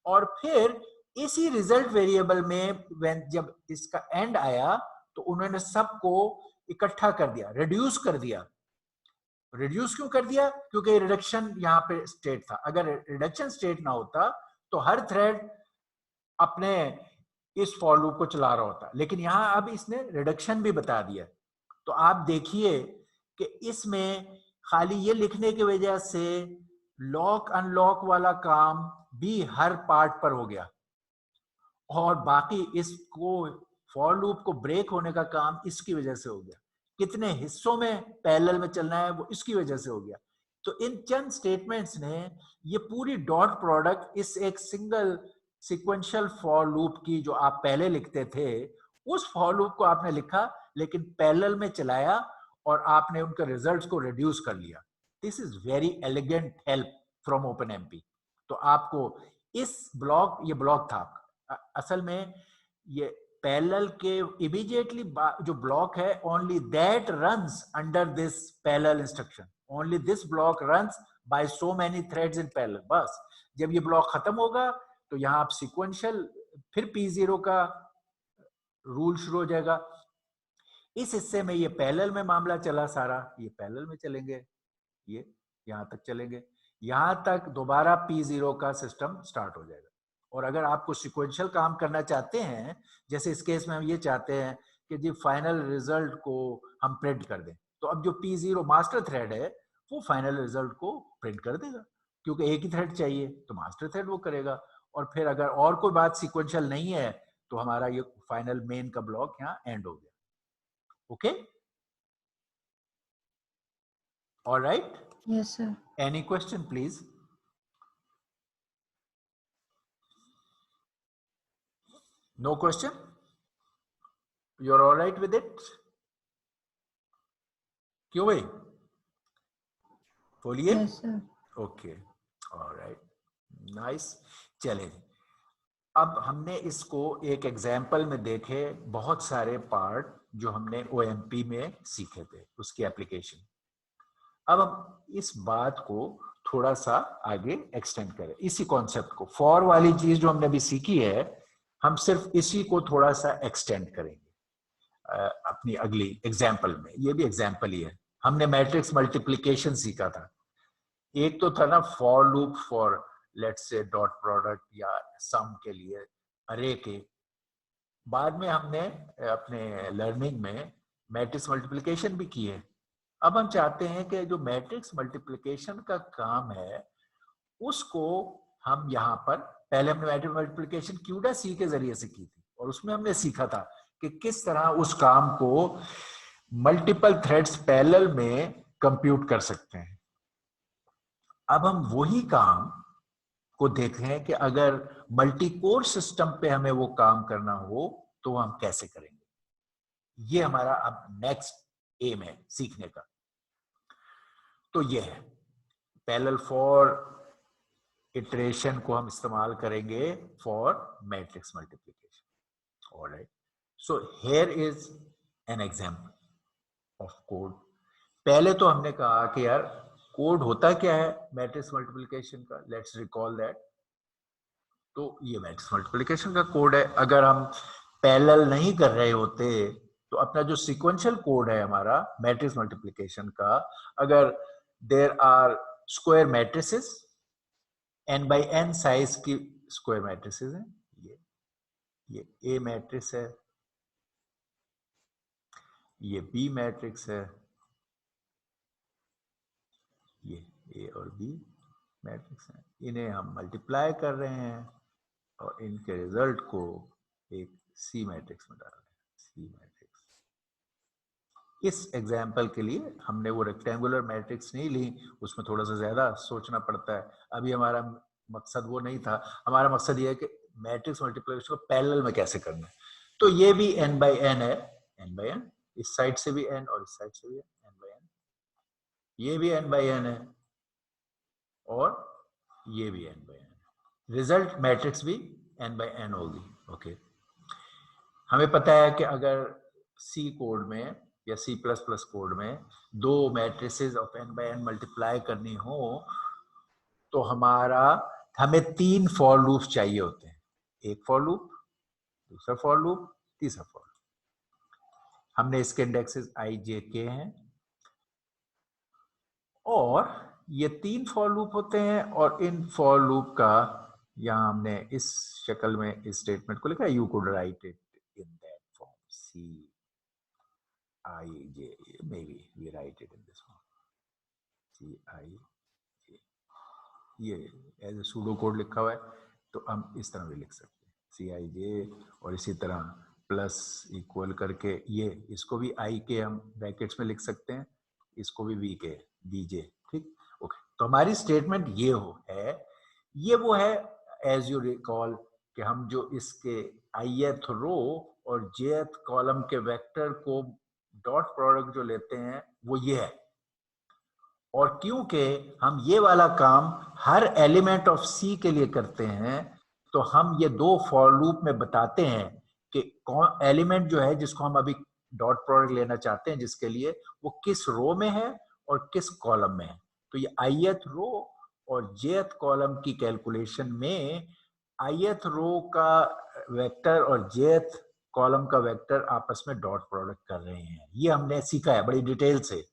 और फिर इसी रिजल्ट वेरिएबल में जब इसका एंड आया तो उन्होंने सबको इकट्ठा कर दिया, रिड्यूस कर दिया। रिड्यूस क्यों कर दिया, क्योंकि रिडक्शन यहाँ पे स्टेट था। अगर रिडक्शन स्टेट ना होता तो हर थ्रेड अपने इस फॉर लूप को चला रहा होता, लेकिन यहाँ अब इसने रिडक्शन भी बता दिया। तो आप देखिए कि इसमें खाली ये लिखने की वजह से लॉक अनलॉक वाला काम भी हर पार्ट पर हो गया, और बाकी इसको फॉर लूप को ब्रेक होने का काम इसकी वजह से हो गया। कितने हिस्सों में पैरेलल में चलना है वो इसकी वजह से हो गया। तो इन चंद स्टेटमेंट्स ने ये पूरी डॉट प्रोडक्ट इस एक सिंगल सिक्वेंशियल फॉर लूप की जो आप पहले लिखते थे, उस फॉर लूप को आपने लिखा, लेकिन पैरेलल में चलाया, और आपने उनके रिजल्ट्स को रिड्यूस कर लिया। This is very elegant help from OpenMP. तो आपको इस ब्लॉक, ये ब्लॉक था असल में, ये पैरेलल के इमीडिएटली जो ब्लॉक है, only that runs under this parallel instruction, only this block runs by so many threads in parallel. बस जब ये ब्लॉक खत्म होगा तो यहाँ आप सिक्वेंशियल फिर P0 का रूल शुरू हो जाएगा। इस हिस्से में ये पैरेलल में मामला चला सारा, ये पैरेलल में चलेंगे, ये यहाँ तक चलेंगे, यहाँ तक दोबारा P0 का सिस्टम स्टार्ट हो जाएगा। और अगर आपको सिक्वेंशियल काम करना चाहते हैं, जैसे इस केस में हम ये चाहते हैं कि जी फाइनल रिजल्ट को हम प्रिंट कर दें, तो अब जो P0 मास्टर थ्रेड है वो फाइनल रिजल्ट को प्रिंट कर देगा, क्योंकि एक ही थ्रेड चाहिए तो मास्टर थ्रेड वो करेगा। और फिर अगर और कोई बात सिक्वेंशियल नहीं है तो हमारा ये फाइनल मेन का ब्लॉक यहाँ एंड हो गया। Okay, alright, yes sir. Any question please? No question? You're all right with it? क्यों भाई? बोलिए। Yes sir. Okay, all right, nice। चले, अब हमने इसको एक एग्जाम्पल में देखे, बहुत सारे पार्ट जो हमने OMP में सीखे थे उसकी एप्लीकेशन। अब हम इस बात को थोड़ा सा आगे एक्सटेंड करें, इसी कॉन्सेप्ट को, फॉर वाली चीज जो हमने अभी सीखी है, हम सिर्फ इसी को थोड़ा सा एक्सटेंड करेंगे अपनी अगली एग्जाम्पल में। ये भी एग्जाम्पल ही है। हमने मैट्रिक्स मल्टीप्लिकेशन सीखा था। एक तो था ना for loop for let's say dot product या सम के लिए अरे के। बाद में हमने अपने लर्निंग में मैट्रिक्स मल्टीप्लिकेशन भी की है। अब हम चाहते हैं कि जो मैट्रिक्स मल्टीप्लिकेशन का काम है उसको हम यहाँ पर, पहले हमने मैट्रिक्स मल्टीप्लिकेशन क्यूडा सी के जरिए से की थी और उसमें हमने सीखा था कि किस तरह उस काम को मल्टीपल थ्रेड्स पैरेलल में कंप्यूट कर सकते हैं। अब हम वही काम को देख रहे हैं कि अगर मल्टी कोर सिस्टम पे हमें वो काम करना हो तो हम कैसे करेंगे। ये हमारा अब नेक्स्ट एम है सीखने का। तो ये है पैरेलल फॉर इटरेशन को हम इस्तेमाल करेंगे for matrix multiplication. Alright, so here is an example of code. पहले तो हमने कहा कि यार कोड होता क्या है मैट्रिक्स मल्टीप्लिकेशन का, लेट्स रिकॉल दैट। तो ये मैट्रिक्स मल्टीप्लिकेशन का कोड है। अगर हम पैरेलल नहीं कर रहे होते तो अपना जो सीक्वेंशियल कोड है हमारा मैट्रिक्स मल्टीप्लिकेशन का, अगर there are square matrices n by n size की स्क्वायर मैट्रिसेस हैं, ये A मैट्रिक्स है, ये B मैट्रिक्स है, ये A और B मैट्रिक्स हैं। इन्हें हम मल्टीप्लाई कर रहे हैं और इनके रिजल्ट को एक C मैट्रिक्स में डाल रहे हैं, C मैट्रिक्स। इस एग्जाम्पल के लिए हमने वो रेक्टेंगुलर मैट्रिक्स नहीं ली, उसमें थोड़ा सा ज्यादा सोचना पड़ता है। अभी हमारा मकसद वो नहीं था, हमारा मकसद ये है कि मैट्रिक्स मल्टीप्लिकेशन को पैरेलल में कैसे करना है। तो ये भी n by n है, n by n, इस साइड से भी n और इस साइड से भी n by n, ये भी n by n है और ये भी n by n। Result matrix भी n by n होगी। ओके, हमें पता है कि अगर C कोड में या C++ कोड में दो matrices of n by n multiply करनी हो तो हमें 3 फॉर लूप चाहिए होते हैं। एक फॉर लूप, दूसरा फॉर लूप, तीसरा फॉर लूप। हमने इसके इंडेक्सेस i j k हैं और ये 3 फॉर लूप होते हैं और इन फॉर लूप का यहां हमने इस शक्ल में इस स्टेटमेंट को लिखा है। You could write it in that form, C I J, maybe we write it in this form, C I J। ये एज ए सूडो कोड लिखा हुआ है तो हम इस तरह भी लिख सकते हैं, C I J, और इसी तरह प्लस इक्वल करके ये इसको भी I के हम ब्रैकेट्स में लिख सकते हैं, इसको भी V के B J। ठीक, ओके। तो हमारी स्टेटमेंट ये है, ये वो है एज यू रिकॉल कि हम जो इसके ith रो और jth कॉलम के वेक्टर को डॉट प्रोडक्ट जो लेते हैं वो ये है। और क्योंकि हम ये वाला काम हर एलिमेंट ऑफ C के लिए करते हैं तो हम ये दो फॉर लूप में बताते हैं कि कौन एलिमेंट जो है जिसको हम अभी डॉट प्रोडक्ट लेना चाहते हैं जिसके लिए, वो किस रो में है और किस कॉलम में है। तो ये ith रो और jth कॉलम की कैलकुलेशन में ith रो का वेक्टर और jth कॉलम का वेक्टर आपस में डॉट प्रोडक्ट कर रहे हैं। ये हमने सीखा है बड़ी डिटेल से,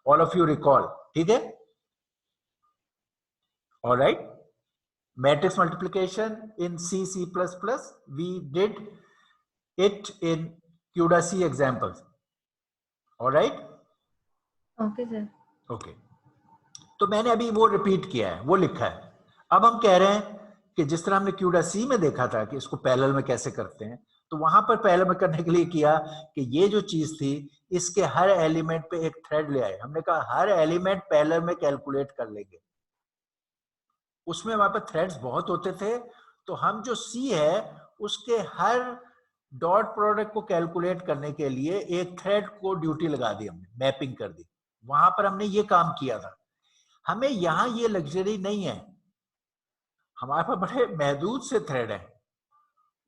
ऑल ऑफ यू रिकॉल। ठीक है, alright. Matrix multiplication in C++, we did it in CUDA C examples, alright. Okay sir. Okay, तो मैंने अभी वो रिपीट किया है, वो लिखा है। अब हम कह रहे हैं कि जिस तरह हमने CUDA C में देखा था कि इसको पैरेलल में कैसे करते हैं, तो वहां पर पैरेलल में करने के लिए किया कि ये जो चीज थी इसके हर एलिमेंट पे एक थ्रेड ले आए। हमने कहा हर एलिमेंट पैरेलल में कैलकुलेट कर लेंगे। उसमें हमारे पास थ्रेड्स बहुत होते थे, तो हम जो C है उसके हर डॉट प्रोडक्ट को कैलकुलेट करने के लिए एक थ्रेड को ड्यूटी लगा दी, हमने मैपिंग कर दी। वहां पर हमने ये काम किया था। हमें यहां ये लग्जरी नहीं है, हमारे पास बड़े महदूद से थ्रेड है,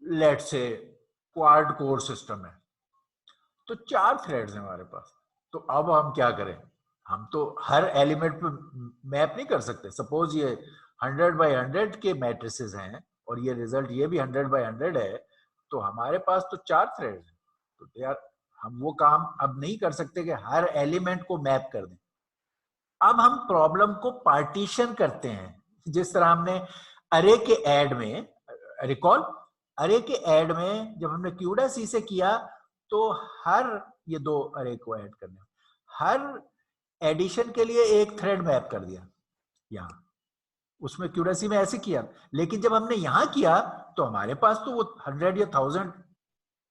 let's say quad core system है तो 4 थ्रेड्स हैं हमारे पास। तो अब हम क्या करें, हम तो हर एलिमेंट पे मैप नहीं कर सकते। सपोज ये 100 बाय 100 के मैट्रिसेस हैं और ये रिजल्ट ये भी 100 बाय 100 है, तो हमारे पास तो 4 थ्रेड हैं। तो यार हम वो काम अब नहीं कर सकते कि हर एलिमेंट को मैप कर दें। अब हम प्रॉब्लम को पार्टीशन करते हैं, जिस तरह हमने अरे के ऐड में, रिकॉल अरे के ऐड में जब हमने क्यूडा सी से किया तो हर ये 2 अरे को ऐड करने, हर एडिशन के लिए एक थ्रेड मैप कर दिया यहां, उसमें क्यूडासी में ऐसे किया। लेकिन जब हमने यहां किया तो हमारे पास तो वो 100 या 1000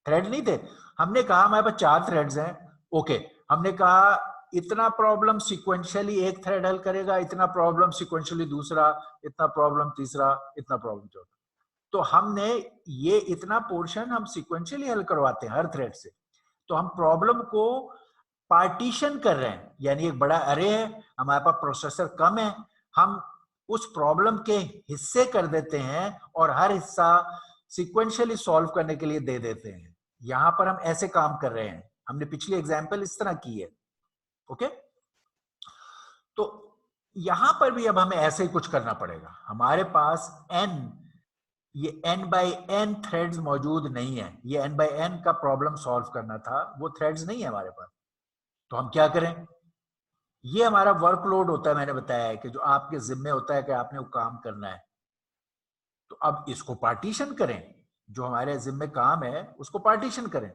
थ्रेड नहीं थे। हमने कहा हमारे पास 4 थ्रेड्स हैं, ओके, हमने कहा इतना प्रॉब्लम सिक्वेंशियली एक थ्रेड हल करेगा, इतना प्रॉब्लम सिक्वेंशियली दूसरा, इतना प्रॉब्लम तीसरा, इतना प्रॉब्लम चौथा। तो हमने ये इतना पोर्शन हम सिक्वेंशियली हल करवाते हैं हर थ्रेड से। तो हम प्रॉब्लम को पार्टीशन कर रहे हैं, यानी एक बड़ा अरे है, हमारे पास प्रोसेसर कम है, हम उस प्रॉब्लम के हिस्से कर देते हैं और हर हिस्सा सिक्वेंशियली सॉल्व करने के लिए दे देते हैं। यहां पर हम ऐसे काम कर रहे हैं, हमने पिछली एग्जांपल इस तरह की है। ओके, तो यहां पर भी अब हमें ऐसे ही कुछ करना पड़ेगा। हमारे पास ये n बाई n थ्रेड्स मौजूद नहीं है, ये n बाई n का प्रॉब्लम सॉल्व करना था, वो थ्रेड्स नहीं है हमारे पास। तो हम क्या करें, ये हमारा वर्कलोड होता है, मैंने बताया है कि जो आपके जिम्मे होता है कि आपने वो काम करना है। तो अब इसको पार्टीशन करें, जो हमारे जिम्मे काम है उसको पार्टीशन करें।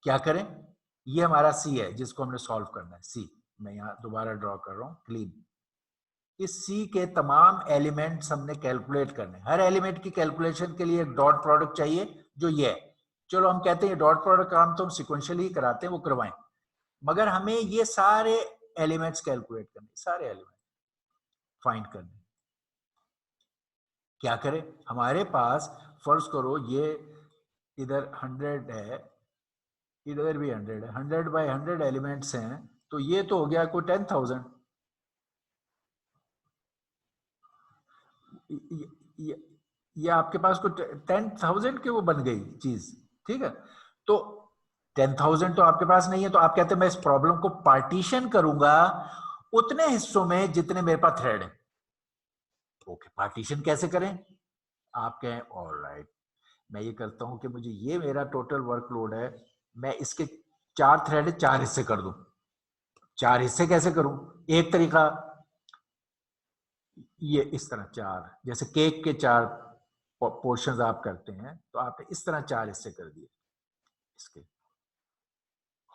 क्या करें, ये हमारा सी है जिसको हमने सॉल्व करना है, सी। मैं यहां दोबारा ड्रॉ कर रहा हूं क्लीन। इस सी के तमाम एलिमेंट्स हमने कैलकुलेट करने, हर एलिमेंट की कैलकुलेशन के लिए डॉट प्रोडक्ट चाहिए जो ये है। चलो हम कहते हैं डॉट प्रोडक्ट काम तो हम सिक्वेंशियली ही कराते हैं, वो करवाएं, मगर हमें ये सारे एलिमेंट्स कैलकुलेट करने, सारे एलिमेंट फाइंड करने। क्या करें, हमारे पास फर्ज करो ये इधर 100 है, इधर भी 100 है, 100 बाय 100 एलिमेंट्स हैं, तो ये तो हो गया कोई 10,000। ये आपके पास को 10,000 की वो बन गई चीज, ठीक है। तो 10,000 तो आपके पास नहीं है, तो आप कहते हैं मैं इस प्रॉब्लम को पार्टीशन करूंगा उतने हिस्सों में जितने मेरे पास थ्रेड है। ओके, पार्टीशन कैसे करें, आप कहें ऑलराइट, मैं ये करता हूं कि मुझे ये मेरा टोटल वर्कलोड है, मैं इसके 4 थ्रेड है, 4 हिस्से कर दूं। 4 हिस्से कैसे करूं, एक तरीका ये इस तरह 4, जैसे केक के 4 पोर्शंस आप करते हैं, तो आपने इस तरह 4 हिस्से कर दिए, इसके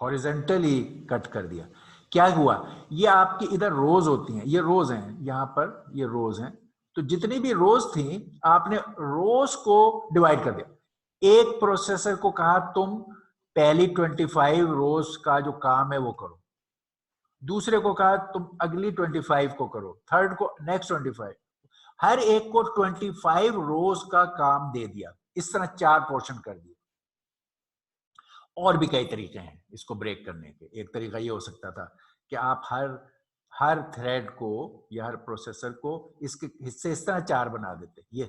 हॉरिजेंटली कट कर दिया। क्या हुआ, ये आपकी इधर रोज होती हैं, ये रोज हैं, यहां पर ये रोज हैं, तो जितनी भी रोज थी आपने रोज को डिवाइड कर दिया। एक प्रोसेसर को कहा तुम पहली 25 रोज का जो काम है वो करो, दूसरे को कहा तुम अगली 25 को करो, थर्ड को नेक्स्ट 25, हर एक को 25 रोज का काम दे दिया। इस तरह 4 पोर्शन कर दिए। और भी कई तरीके हैं इसको ब्रेक करने के। एक तरीका ये हो सकता था कि आप हर थ्रेड को या हर प्रोसेसर को इसके हिस्से इस तरह 4 बना देते। ये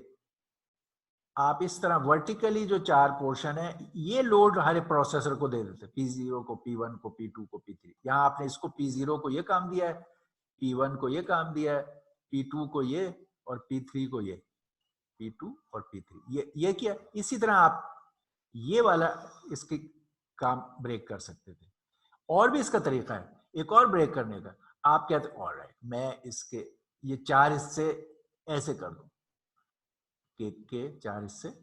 आप इस तरह वर्टिकली जो 4 पोर्शन है ये लोड हर प्रोसेसर को दे देते, P0 को, P1 को, P2 को, P3। यहां आपने इसको P0 को ये काम दिया है, P1 को ये काम दिया है, P2 को ये, और P3 को ये, P2 और P3 ये किया। इसी तरह आप ये वाला इसके काम ब्रेक कर सकते थे। और भी इसका तरीका है एक और ब्रेक करने का। आप कहते ऑलराइट, मैं इसके ये 4 हिस्से ऐसे कर दूं, केक के 4 हिस्से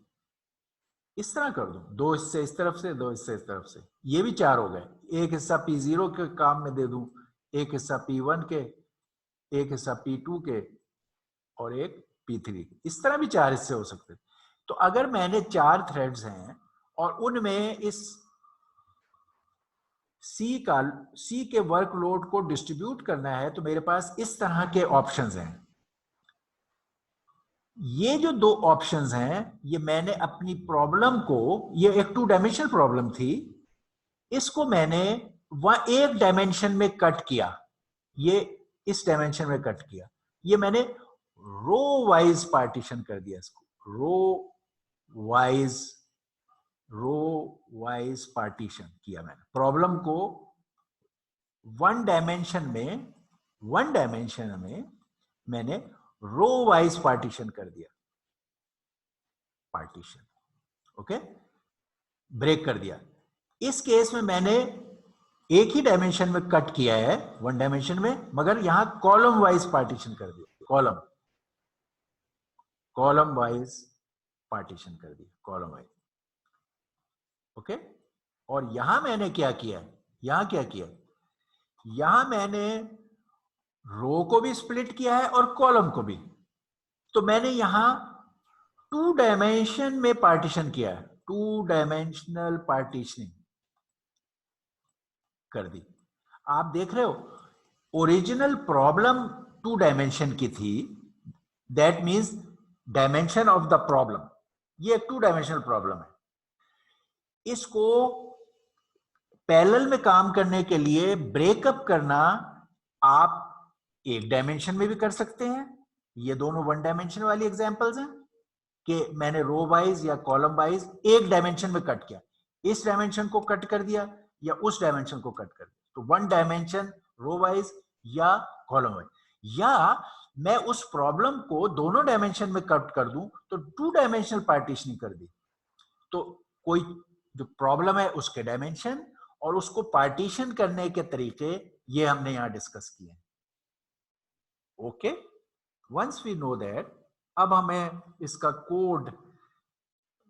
इस तरह कर दूं, 2 हिस्से इस तरफ से, 2 हिस्से इस तरफ से, ये भी 4 हो गए। एक हिस्सा P0 के काम में दे दूं, एक हिस्सा P1 के, एक हिस्सा P2 के, और एक P3। इस तरह भी 4 हिस्से हो सकते। तो अगर मैंने 4 थ्रेड्स हैं और उनमें इस सी के वर्कलोड को डिस्ट्रीब्यूट करना है, तो मेरे पास इस तरह के ऑप्शंस हैं। ये जो 2 ऑप्शंस हैं, ये मैंने अपनी प्रॉब्लम को, ये एक 2 डायमेंशनल प्रॉब्लम थी, इसको मैंने वह एक डायमेंशन में कट किया, ये इस डायमेंशन में कट किया। ये मैंने रो वाइज पार्टीशन कर दिया, इसको रो वाइज पार्टीशन किया मैंने प्रॉब्लम को। वन डायमेंशन में मैंने रो वाइज पार्टीशन कर दिया, पार्टीशन, ओके, ब्रेक कर दिया। इस केस में मैंने एक ही डायमेंशन में कट किया है, वन डायमेंशन में, मगर यहां कॉलम वाइज पार्टीशन कर दिया, कॉलम वाइज पार्टीशन कर दिया, कॉलम वाइज, ओके। और यहां मैंने क्या किया, यहां मैंने रो को भी स्प्लिट किया है और कॉलम को भी। तो मैंने यहां 2 डायमेंशन में पार्टीशन किया है, 2 डायमेंशनल पार्टीशनिंग कर दी। आप देख रहे हो, ओरिजिनल प्रॉब्लम 2 डायमेंशन की थी, that means dimension of the problem, ये एक 2 डायमेंशनल प्रॉब्लम है। इसको पैरेलल में काम करने के लिए ब्रेकअप करना आप एक डायमेंशन में भी कर सकते हैं। ये दोनों 1 डायमेंशन वाली एग्जांपल्स हैं कि मैंने रो वाइज या कॉलम वाइज एक डायमेंशन में कट किया, इस डायमेंशन को कट कर दिया या उस डायमेंशन को कट कर दिया। तो 1 डायमेंशन रो वाइज या कॉलम वाइज, या मैं उस प्रॉब्लम को दोनों डायमेंशन में कट कर दूं तो 2 डायमेंशनल पार्टीशनिंग कर दी। तो कोई जो प्रॉब्लम है उसके डायमेंशन और उसको पार्टीशन करने के तरीके ये हमने यहां डिस्कस किए। Okay, once we know that, अब हमें इसका कोड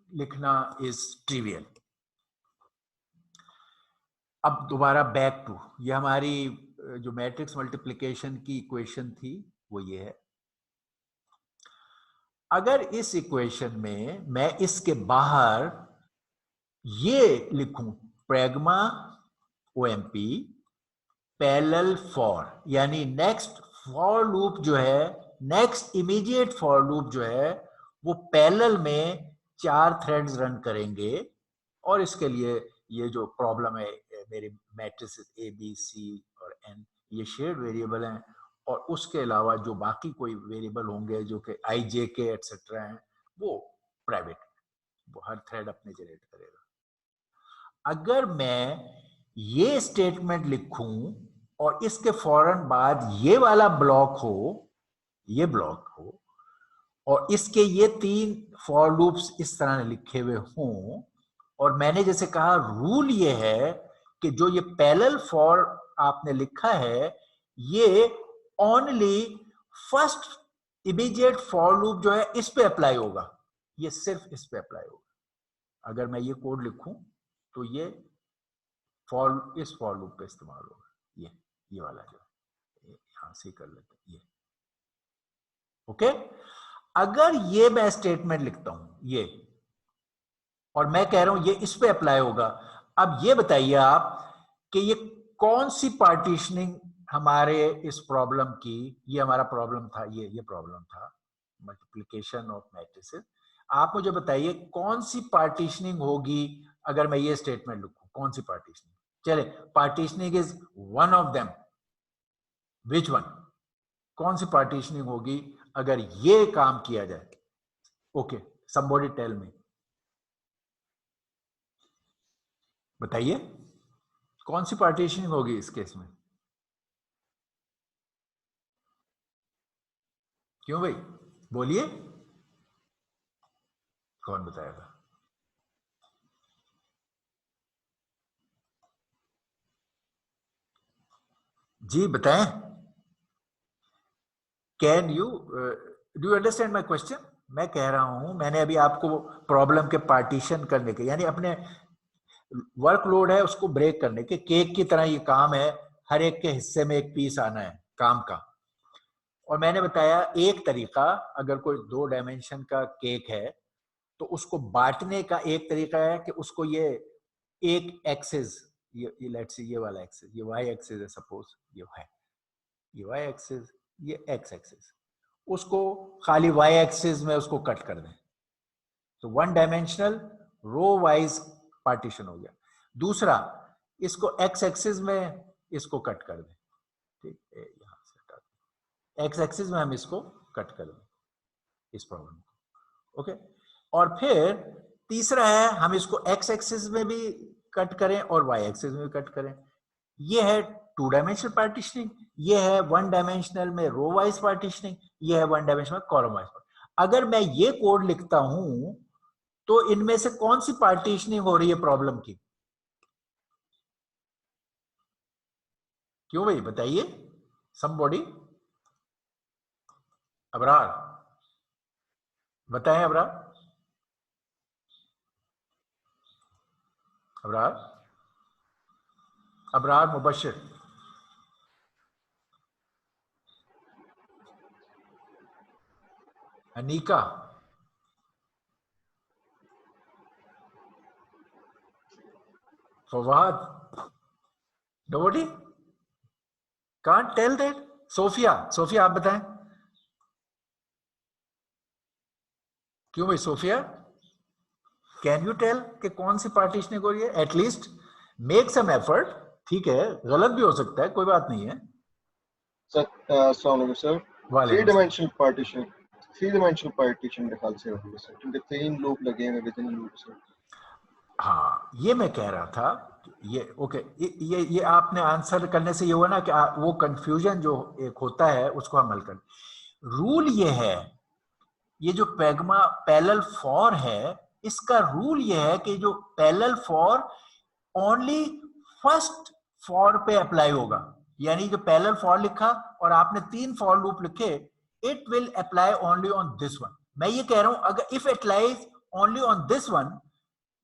लिखना इज ट्रिवियल। अब दोबारा बैक टू, ये हमारी जो मैट्रिक्स मल्टीप्लिकेशन की इक्वेशन थी वो ये है। अगर इस इक्वेशन में मैं इसके बाहर ये लिखूं, प्रैग्मा ओएमपी पैरेलल फॉर, यानी नेक्स्ट फॉर लूप जो है, नेक्स्ट इमीडिएट फॉर लूप जो है वो पैरेलल में 4 थ्रेड्स रन करेंगे। और इसके लिए ये जो प्रॉब्लम है, मेरे मैट्रिसेस ए बी सी और एन ये शेयर्ड वेरिएबल हैं, और उसके अलावा जो बाकी कोई वेरिएबल होंगे जो कि आई जे के एटसेट्रा हैं वो प्राइवेट, वो हर थ्रेड अपने जनरेट करेगा। अगर मैं ये स्टेटमेंट लिखूं और इसके फौरन बाद ये वाला ब्लॉक हो, ये ब्लॉक हो, और इसके ये 3 फॉर लूप्स इस तरह लिखे हुए हों, और मैंने जैसे कहा रूल ये है कि जो ये पैरेलल फॉर आपने लिखा है ये only first immediate for loop जो है इस पे अप्लाई होगा, ये सिर्फ इस पे अप्लाई होगा। अगर मैं ये कोड लिखूं तो ये फॉर, इस फॉर लूप पे इस्तेमाल होगा, ये वाला जो यहां से कर लेते हैं ये, ओके। अगर ये मैं स्टेटमेंट लिखता हूं ये, और मैं कह रहा हूं ये इस पे अप्लाई होगा, अब ये बताइए आप कि ये कौन सी पार्टीशनिंग हमारे इस प्रॉब्लम की, ये हमारा प्रॉब्लम था, ये प्रॉब्लम था मल्टीप्लिकेशन ऑफ मैट्रिसेस। आप मुझे बताइए कौन सी पार्टीशनिंग होगी अगर मैं ये स्टेटमेंट लिखूं, कौन सी पार्टीशनिंग? चले, partitioning is one of them, which one? कौन सी पार्टीशनिंग होगी अगर ये काम किया जाए? ओके, समबॉडी टेल मी, बताइए कौन सी पार्टीशनिंग होगी इस केस में? क्यों भाई, बोलिए, कौन बताएगा? जी बताएं। Can you do you understand my question? मैं कह रहा हूं, मैंने अभी आपको प्रॉब्लम के पार्टीशन करने के, यानी अपने वर्कलोड है उसको ब्रेक करने के, केक की तरह ये काम है, हर एक के हिस्से में एक पीस आना है काम का। और मैंने बताया एक तरीका, अगर कोई 2 डायमेंशन का केक है तो उसको बांटने का एक तरीका है कि उसको ये एक एक्सिस, ये लेट्स से ये वाला एक्सिस, ये वाई एक्सिस है सपोज, ये वाई एक्सिस, ये एक्स एक्सिस, उसको खाली वाई एक्सिस में उसको कट कर दें, तो 1 डायमेंशनल रो वाइज पार्टीशन हो गया। दूसरा, इसको एक्स एक्सिस में इसको कट कर दें, ठीक है, यहां से हटा दें, एक्स एक्सिस में हम इसको कट कर दें इस प्रॉब्लम को, ओके। और फिर तीसरा है हम इसको एक्स एक्सिस में भी कट करें और वाई एक्सिस में भी कट करें। ये है टू डायमेंशनल पार्टीशनिंग, ये है वन डायमेंशनल में रो वाइज पार्टीशनिंग, ये है वन डायमेंशनल में कॉलम वाइज। अगर मैं ये कोड लिखता हूं तो इनमें से कौन सी पार्टीशनिंग हो रही है प्रॉब्लम की? क्यों भाई बताइए, समबॉडी? अबरार बताएं, Abrar, Abrar, Abrar Mubashir, Anika, Fawad, nobody can't tell that? Sophia, Sophia आप बताएं। क्यों भाई सोफिया, कैन यू टेल कि कौन सी पार्टीशनिंग हो रही है? एटलीस्ट मेक सम एफर्ट, ठीक है, गलत भी हो सकता है, कोई बात नहीं है। सर अस्सलाम वालेकुम सर, वालेकुम थ्री डिमेंशनल पार्टीशन मेरे ख्याल से होती है सर, क्योंकि 3 लूप लगे हैं विद इन लूप सर। हाँ, ये मैं कह रहा था, ये ओके, ये आपने आंसर करने से ये हुआ ना कि वो कंफ्यूजन जो एक होता है उसको हम हल कर। रूल ये है, ये जो पैगमा पैरेलल फॉर है, इसका रूल ये है कि जो parallel for only first for पे अप्लाई होगा, यानी जो पैरेलल फॉर लिखा और आपने 3 फॉर लूप लिखे, it will apply only on this one. मैं ये कह रहा हूं अगर if applies only on this one,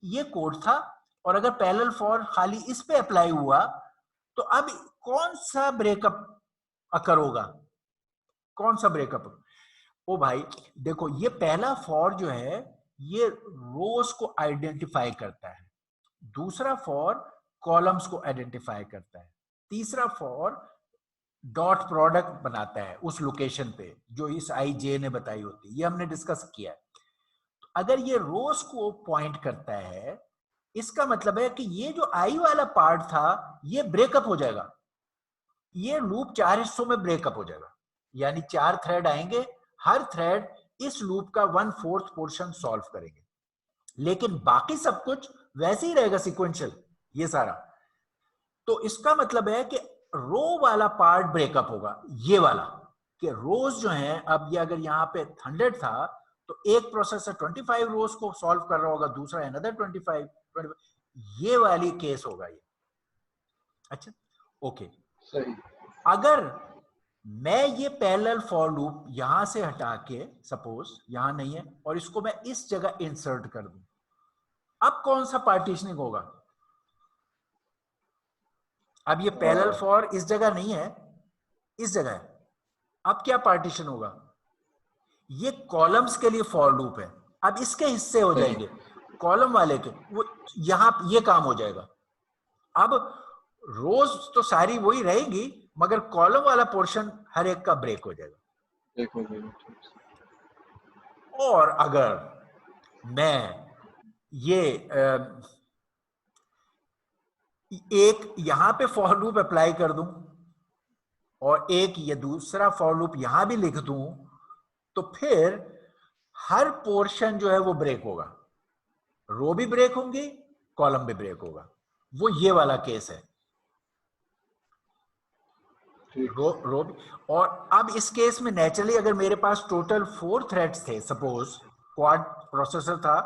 ये कोड था, और अगर पैरेलल फॉर खाली इस पे अप्लाई हुआ तो अब कौन सा ब्रेकअप अकर होगा? कौन सा ब्रेकअप? ओ भाई देखो, ये पहला फॉर जो है ये रोज को आइडेंटिफाई करता है, दूसरा फॉर कॉलम्स को आइडेंटिफाई करता है, तीसरा फॉर डॉट प्रोडक्ट बनाता है उस लोकेशन पे जो इस आई जे ने बताई होती है, ये हमने डिस्कस किया है। तो अगर ये रोज को पॉइंट करता है, इसका मतलब है कि ये जो आई वाला पार्ट था ये ब्रेकअप हो जाएगा, ये लूप 4 हिस्सों में ब्रेकअप हो जाएगा, यानी 4 थ्रेड आएंगे, हर थ्रेड इस लूप का 1/4 पोर्शन सॉल्व करेंगे, लेकिन बाकी सब कुछ वैसे ही रहेगा सीक्वेंशियल ये सारा। तो इसका मतलब है कि रो वाला पार्ट ब्रेकअप होगा, ये वाला, कि रोज जो है, अब ये अगर यहाँ पे 100 था तो एक प्रोसेसर 25 रोज को सॉल्व कर रहा होगा, दूसरा अनदर 25, ये वाली केस होगा ये। अच्छा ओके, सही। अगर मैं ये पैरेलल फॉर लूप यहां से हटा के, सपोज यहां नहीं है, और इसको मैं इस जगह इंसर्ट कर दूं, अब कौन सा पार्टीशनिंग होगा? अब ये पैरेलल फॉर इस जगह नहीं है, इस जगह है, अब क्या पार्टीशन होगा? ये कॉलम्स के लिए फॉर लूप है, अब इसके हिस्से हो जाएंगे कॉलम वाले के, वो यहां ये काम हो जाएगा। अब रोज तो सारी वही रहेगी, मगर कॉलम वाला पोर्शन हर एक का ब्रेक हो जाएगा। देखो जी, और अगर मैं ये एक यहां पे फॉर लूप अप्लाई कर दूं और एक ये दूसरा फॉर लूप यहां भी लिख दूं, तो फिर हर पोर्शन जो है वो ब्रेक होगा, रो भी ब्रेक होंगी, कॉलम भी ब्रेक होगा, वो ये वाला केस है। रो भी। और अब इस केस में नेचुरली अगर मेरे पास टोटल 4 थ्रेड्स थे, सपोज क्वाड प्रोसेसर था,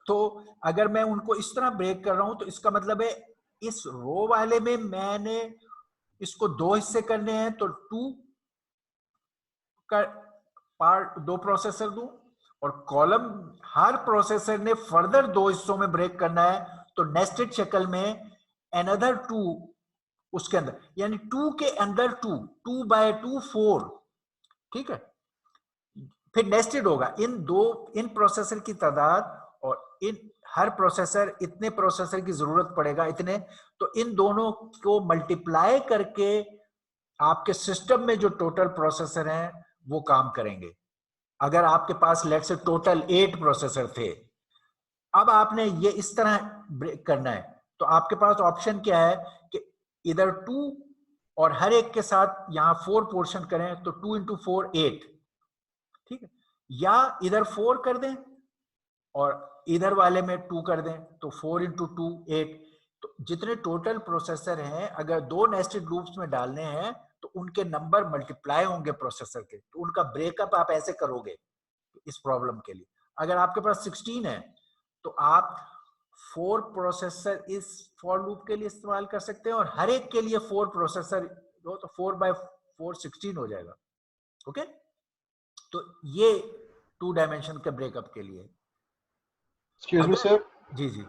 तो अगर मैं उनको इस तरह ब्रेक कर रहा हूं तो इसका मतलब है इस रो वाले में मैंने इसको 2 हिस्से करने हैं, तो 2 का पार्ट 2 प्रोसेसर दूं, और कॉलम हर प्रोसेसर ने फर्दर 2 हिस्सों में ब्रेक करना है, तो नेस्टेड शक्ल में अनदर 2 उसके अंदर, यानी 2 के अंदर 2, 2 बाय 2 4, ठीक है। फिर नेस्टेड होगा इन प्रोसेसर की तादाद, और इन हर प्रोसेसर इतने प्रोसेसर की जरूरत पड़ेगा इतने, तो इन दोनों को मल्टीप्लाई करके आपके सिस्टम में जो टोटल प्रोसेसर हैं वो काम करेंगे। अगर आपके पास लेट्स से टोटल 8 प्रोसेसर थे, अब आपने ये इस तरह ब्रेक करना है, तो आपके पास ऑप्शन क्या है कि इधर 2 और हर एक के साथ यहां 4 पोर्शन करें, तो 2 into 4 8, ठीक है, या इधर 4 कर दें और इधर वाले में 2 कर दें, तो 4 into 2 8, तो जितने टोटल प्रोसेसर हैं, अगर 2 नेस्टेड लूप्स में डालने हैं तो उनके नंबर मल्टीप्लाई होंगे प्रोसेसर के, तो उनका ब्रेकअप आप ऐसे करोगे इस प्रॉब्लम के लिए। अगर आपके पास 16 है तो आप 4 प्रोसेसर इस फॉर लूप के लिए इस्तेमाल कर सकते हैं, और हर एक के लिए 4 प्रोसेसर दो, तो 4 बाय 4 16 हो जाएगा। ओके, तो ये 2 डायमेंशन के ब्रेकअप के लिए। Excuse me sir. जी जी,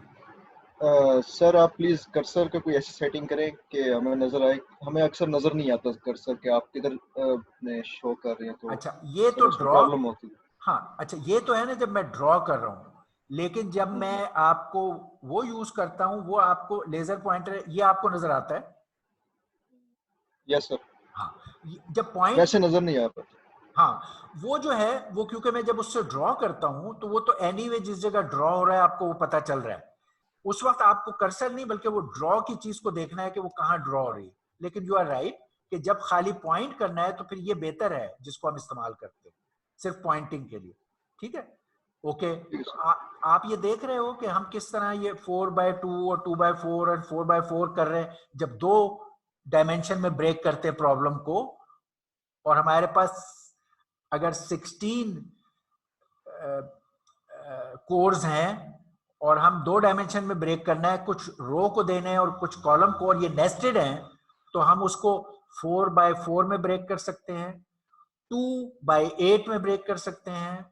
सर आप प्लीज कर्सर का कोई ऐसी सेटिंग करें कि हमें नजर आए। हमें अक्सर नजर नहीं आता कर्सर के आप किधर शो कर रहे हैं, तो अच्छा ये सर तो उसमें ड्रॉ, प्रॉब्लम होती है। हाँ अच्छा ये तो है ना जब मैं ड्रॉ कर रहा हूँ, लेकिन जब मैं आपको वो यूज करता हूँ, वो आपको लेजर पॉइंटर ये आपको नजर आता है। यस सर, हाँ, जब पॉइंट, वैसे नजर नहीं आ पाता। हाँ वो जो है वो, क्योंकि मैं जब उससे ड्रॉ करता हूं तो वो तो एनीवे जिस जगह ड्रॉ हो रहा है आपको वो पता चल रहा है। उस वक्त आपको कर्सर नहीं बल्कि वो ड्रॉ की चीज को देखना है कि वो कहाँ ड्रॉ हो रही है। लेकिन यू आर राइट कि जब खाली पॉइंट करना है तो फिर ये बेहतर है जिसको हम इस्तेमाल करते हैं सिर्फ पॉइंटिंग के लिए। ठीक है, ओके। तो आप ये देख रहे हो कि हम किस तरह ये 4x2 और 2x4 और 4x4 कर रहे हैं जब 2 डायमेंशन में ब्रेक करते हैं प्रॉब्लम को। और हमारे पास अगर 16 कोर्स हैं और हम 2 डायमेंशन में ब्रेक करना है, कुछ रो को देने हैं और कुछ कॉलम को, और ये नेस्टेड हैं, तो हम उसको 4x4 में ब्रेक कर सकते हैं, 2x8 में ब्रेक कर सकते हैं,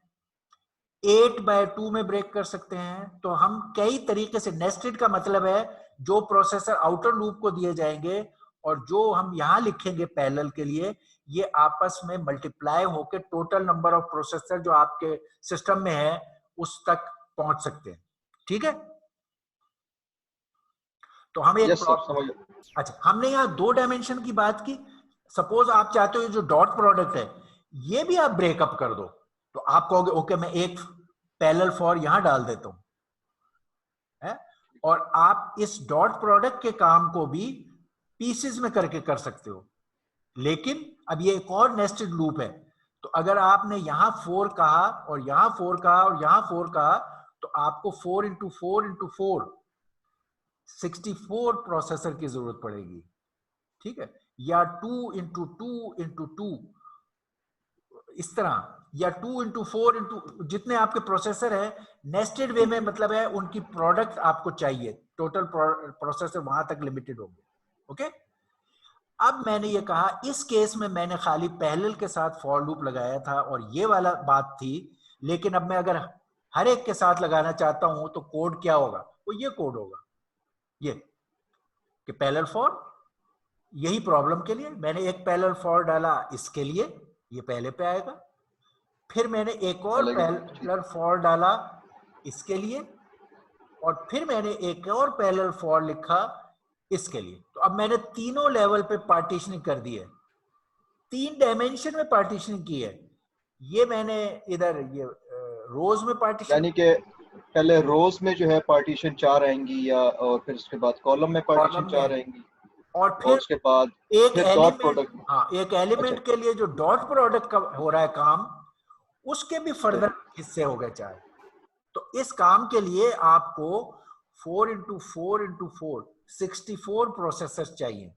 8x2 में ब्रेक कर सकते हैं। तो हम कई तरीके से, नेस्टेड का मतलब है जो प्रोसेसर आउटर लूप को दिए जाएंगे और जो हम यहां लिखेंगे पैरेलल के लिए, ये आपस में मल्टीप्लाई होकर टोटल नंबर ऑफ प्रोसेसर जो आपके सिस्टम में है उस तक पहुंच सकते हैं। ठीक है, तो हम एक यस सर, समझ। अच्छा हमने यहाँ 2 डायमेंशन की बात की। सपोज आप चाहते हो जो डॉट प्रोडक्ट है ये भी आप ब्रेकअप कर दो, तो आप कहोगे ओके मैं एक पैरेलल फॉर यहां डाल देता हूं है, और आप इस डॉट प्रोडक्ट के काम को भी पीसेस में करके कर सकते हो। लेकिन अब ये एक और नेस्टेड लूप है, तो अगर आपने यहां 4 कहा और यहां 4 कहा और यहां 4 कहा, तो आपको 4 इंटू 4 इंटू 4 64 प्रोसेसर की जरूरत पड़ेगी। ठीक है, या 2 इंटू 2 इंटू 2 इस तरह, या 2 इंटू 4 इंटू जितने आपके प्रोसेसर है नेस्टेड वे में, मतलब है उनकी प्रोडक्ट आपको चाहिए, टोटल प्रोसेसर वहां तक लिमिटेड होंगे। ओके, अब मैंने ये कहा इस केस में मैंने खाली पैरेलल के साथ फॉर लूप लगाया था और ये वाला बात थी, लेकिन अब मैं अगर हर एक के साथ लगाना चाहता हूं तो कोड क्या होगा, वो ये कोड होगा ये कि पैरेलल फॉर, यही प्रॉब्लम के लिए मैंने एक पैरेलल फॉर डाला इसके लिए, ये पहले पे आएगा, फिर मैंने एक और पैरेलल फॉर डाला इसके लिए, और फिर मैंने एक और पैरेलल फॉर लिखा इसके लिए। तो अब मैंने तीनों लेवल पे पार्टीशनिंग कर दी है, 3 डायमेंशन में पार्टीशनिंग की है। ये मैंने इधर ये रोज में पार्टीशन, यानी कि पहले रोज में जो है पार्टीशन 4 आएंगी, या और फिर उसके बाद कॉलम में पार्टीशन 4 आएंगी, और फिर उसके बाद एक फिर डॉट एलिमेंट, प्रोडक्ट। हाँ एक एलिमेंट अच्छा। के लिए जो डॉट प्रोडक्ट का हो रहा है काम, उसके भी फर्दर हिस्से हो गए 4। तो इस काम के लिए आपको 4 इंटू 4 इंटू 4 64 प्रोसेसर चाहिए।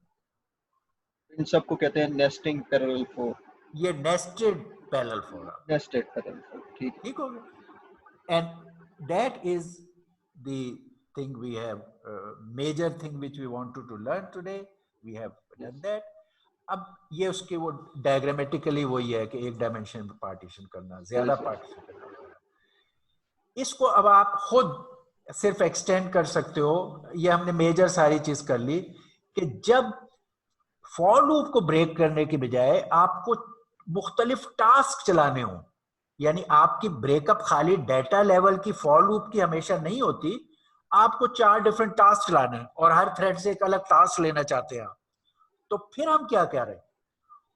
इन सबको कहते हैं नेस्टिंग पैरेलल फॉर, ये nested parallel for, nested parallel for. ठीक। ठीक हो गया। And that is the thing we have, major thing which we wanted to learn today, we have done that. अब ये उसके वो डायग्रामेटिकली वही है कि एक डायमेंशन में पार्टीशन करना, ज्यादा पार्टीशन करना। इसको अब आप खुद सिर्फ एक्सटेंड कर सकते हो। ये हमने मेजर सारी चीज कर ली कि जब फॉर लूप को ब्रेक करने के बजाय आपको मुख्तलिफ टास्क चलाने हो, यानी आपकी ब्रेकअप खाली डेटा लेवल की फॉर लूप की हमेशा नहीं होती, आपको 4 डिफरेंट टास्क चलाने हैं और हर थ्रेड से एक अलग टास्क लेना चाहते हैं। तो फिर हम क्या कह रहे हैं,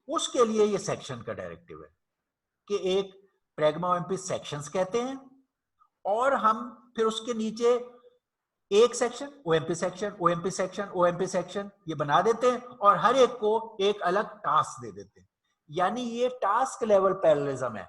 उसके लिए ये सेक्शन का डायरेक्टिव है कि एक प्रैग्मा ओएमपी सेक्शंस कहते हैं, और हम फिर उसके नीचे एक section OMP section OMP section OMP section ये बना देते हैं और हर एक को एक अलग टास्क दे देते हैं। यानी ये टास्क लेवल पैरेललिज्म है।